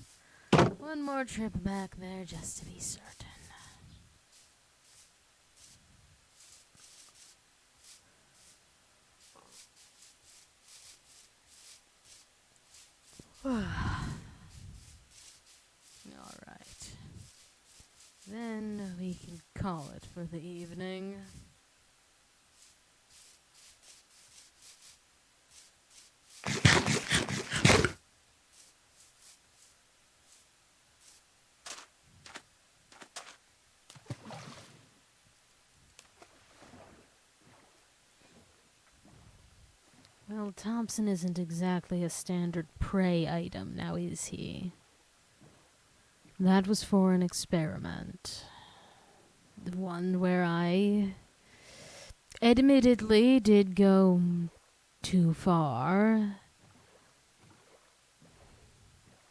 One more trip back there just to be certain. Alright. Then we can call it for the evening. Well, Thompson isn't exactly a standard prey item, now is he? That was for an experiment. The one where I admittedly did go too far.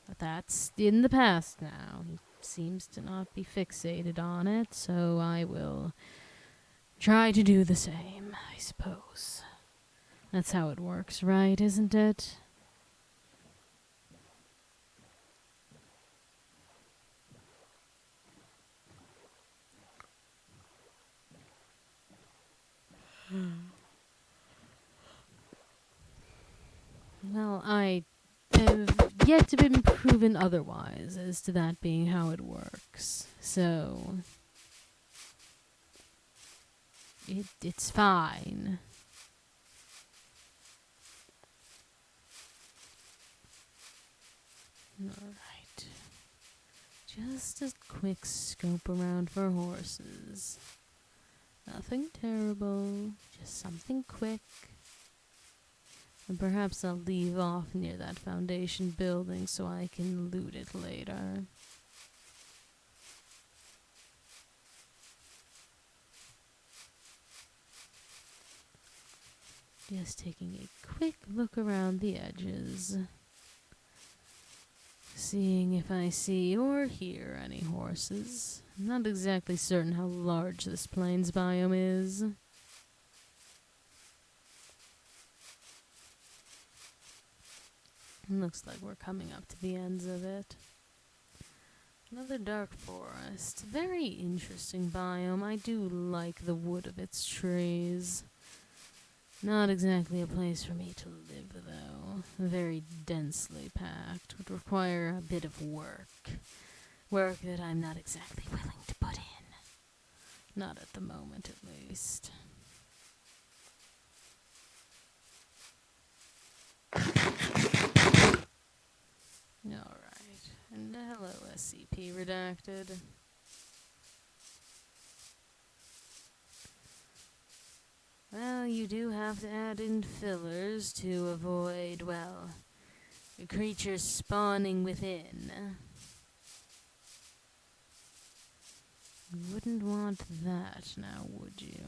But that's in the past now. He seems to not be fixated on it, so I will try to do the same, I suppose. That's how it works, right, isn't it? Well, I have yet to be proven otherwise as to that being how it works. So, it's fine. Alright. Just a quick scope around for horses. Nothing terrible, just something quick. And perhaps I'll leave off near that foundation building so I can loot it later. Just taking a quick look around the edges. Seeing if I see or hear any horses. I'm not exactly certain how large this plains biome is. Looks like we're coming up to the ends of it. Another dark forest. Very interesting biome. I do like the wood of its trees. Not exactly a place for me to live, though. Very densely packed. Would require a bit of work. Work that I'm not exactly willing to put in. Not at the moment, at least. Alright. And hello, SCP Redacted. Well, you do have to add in fillers to avoid, well, creatures spawning within. You wouldn't want that now, would you?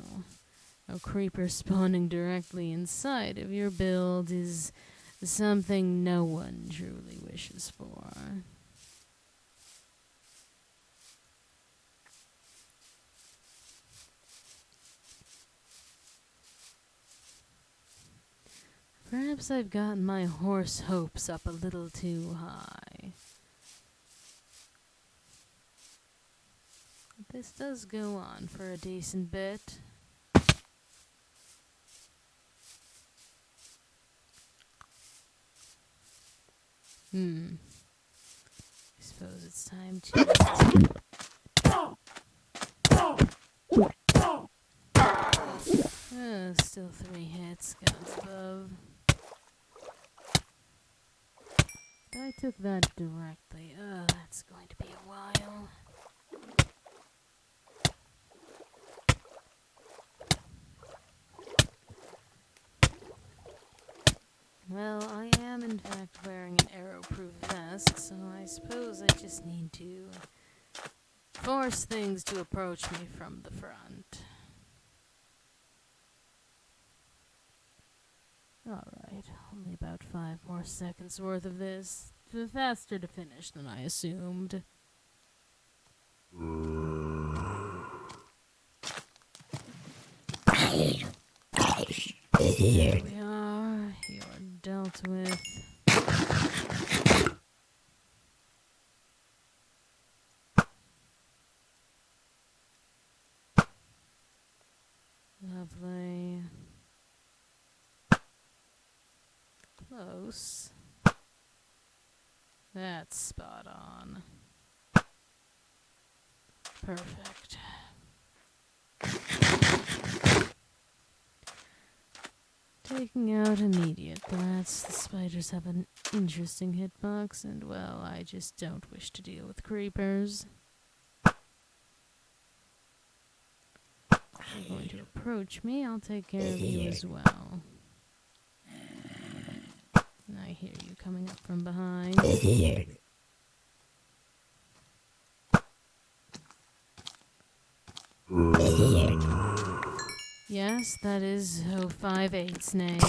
A creeper spawning directly inside of your build is something no one truly wishes for. Perhaps I've gotten my horse hopes up a little too high. This does go on for a decent bit. I suppose it's time to... Still 3 hits, gods above. I took that directly. That's going to be a while. Well, I am in fact wearing an arrow-proof vest, so I suppose I just need to force things to approach me from the front. Alright, only about 5 more seconds worth of this. Faster to finish than I assumed. Here we are. You're dealt with. Lovely. Close. That's spot on. Perfect. Taking out immediate threats. The spiders have an interesting hitbox, and well, I just don't wish to deal with creepers. If you're going to approach me, I'll take care of you as well. And I hear you coming up from behind. Yes, that is 058's name.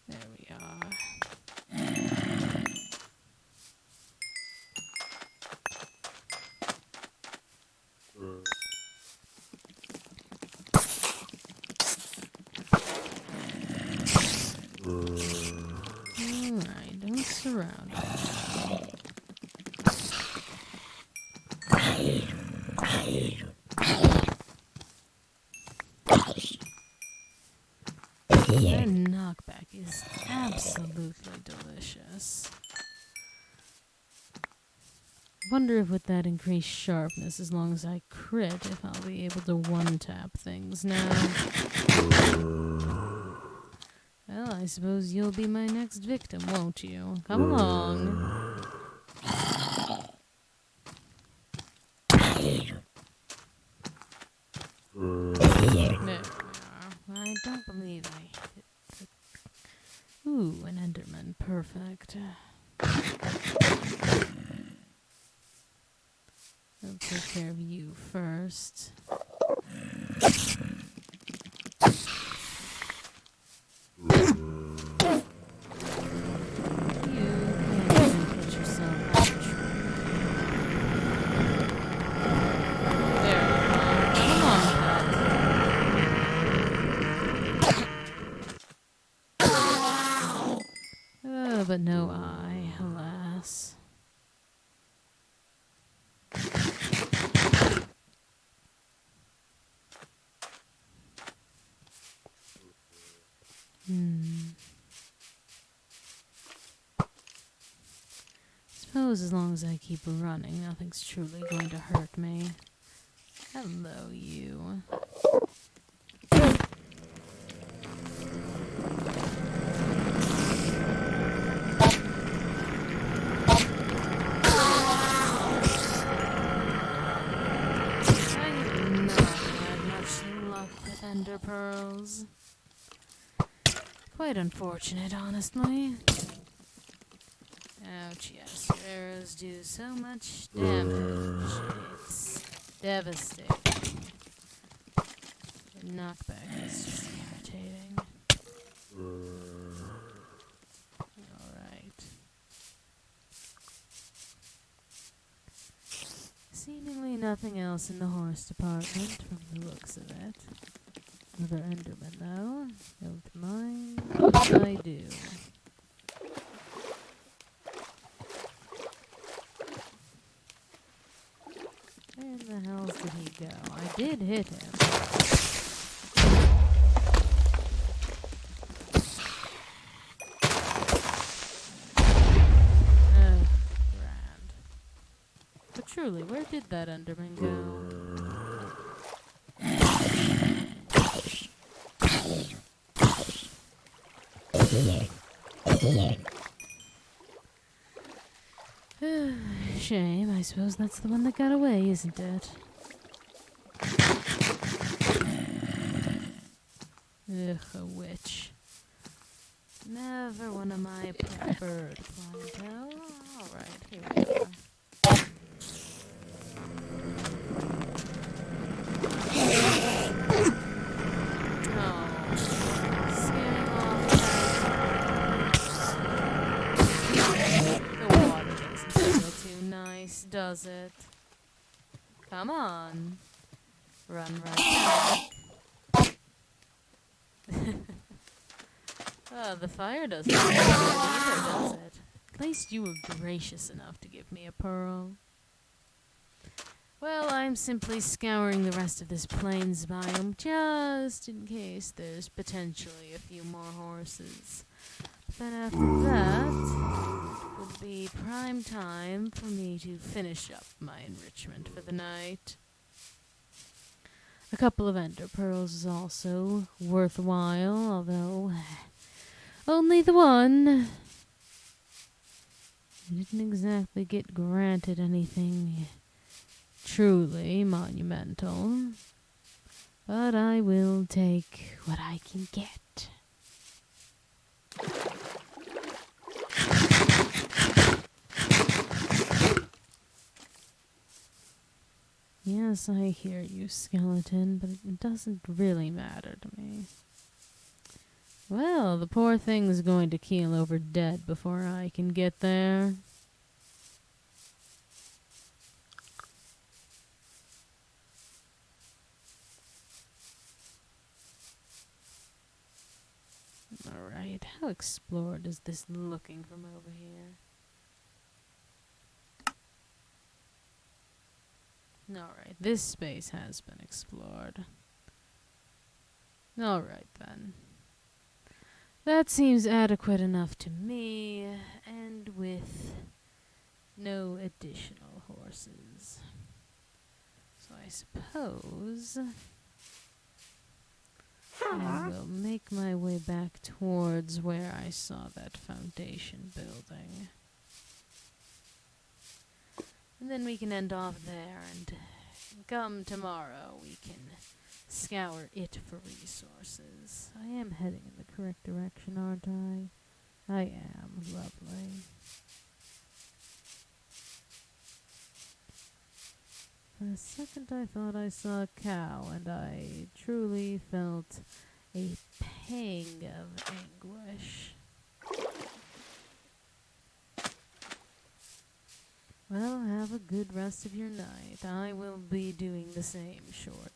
There we are. Alright, don't surround me. That knockback is absolutely delicious. Wonder if with that increased sharpness, as long as I crit, if I'll be able to one-tap things now. Well, I suppose you'll be my next victim, won't you? Come along. There we are. I don't believe I hit the... Ooh, an Enderman. Perfect. I'll take care of you first. But no eye, alas. Suppose as long as I keep running, nothing's truly going to hurt me. Hello, you. Ender pearls. Quite unfortunate, honestly. Ouch, yes, your arrows do so much damage. It's devastating. The knockback is just irritating. Alright. Seemingly nothing else in the horse department from the looks of it. Another Enderman, though. Don't mind if I do. Where in the hells did he go? I did hit him. Grand. But truly, where did that Enderman go? Shame. I suppose that's the one that got away, isn't it? Ugh, a witch. Never one of my preferred clientele. Alright, here we are. Scaring off the water doesn't feel too nice, does it? Come on. Run right back. Oh, the fire doesn't feel good either, does it? At least you were gracious enough to give me a pearl. Well, I'm simply scouring the rest of this plains biome just in case there's potentially a few more horses. Then after that, it would be prime time for me to finish up my enrichment for the night. A couple of ender pearls is also worthwhile, although only the one. I didn't exactly get granted anything truly monumental, but I will take what I can get. Yes, I hear you, skeleton, but it doesn't really matter to me. Well, the poor thing's going to keel over dead before I can get there. Alright, how explored is this looking from over here? Alright, this space has been explored. Alright then. That seems adequate enough to me, and with no additional horses. So I suppose I will make my way back towards where I saw that foundation building. And then we can end off there, and come tomorrow we can scour it for resources. I am heading in the correct direction, aren't I? I am. Lovely. For a second I thought I saw a cow, and I truly felt a pang of anguish. Well, have a good rest of your night. I will be doing the same shortly.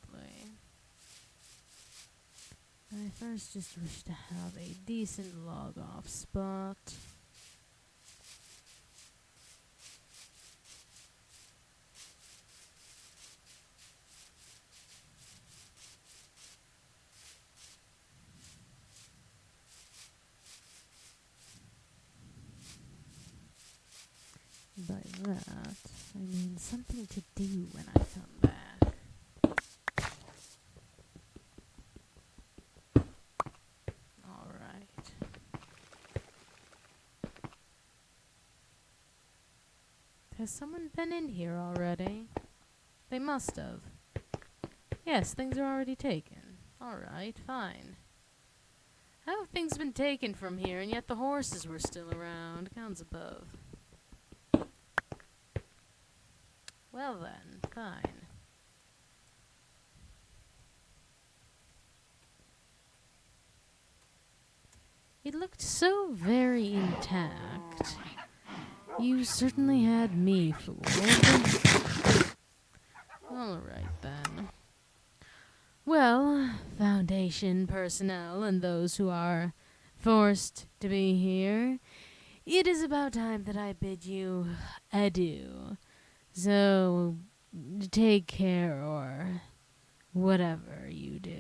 I first just wish to have a decent log-off spot. By that, I mean something to do when I come back. Alright. Has someone been in here already? They must have. Yes, things are already taken. Alright, fine. How have things been taken from here, and yet the horses were still around? Counts above. Well then, fine. It looked so very intact. You certainly had me fooled. Alright then. Well, Foundation personnel and those who are forced to be here, it is about time that I bid you adieu. So, take care or whatever you do.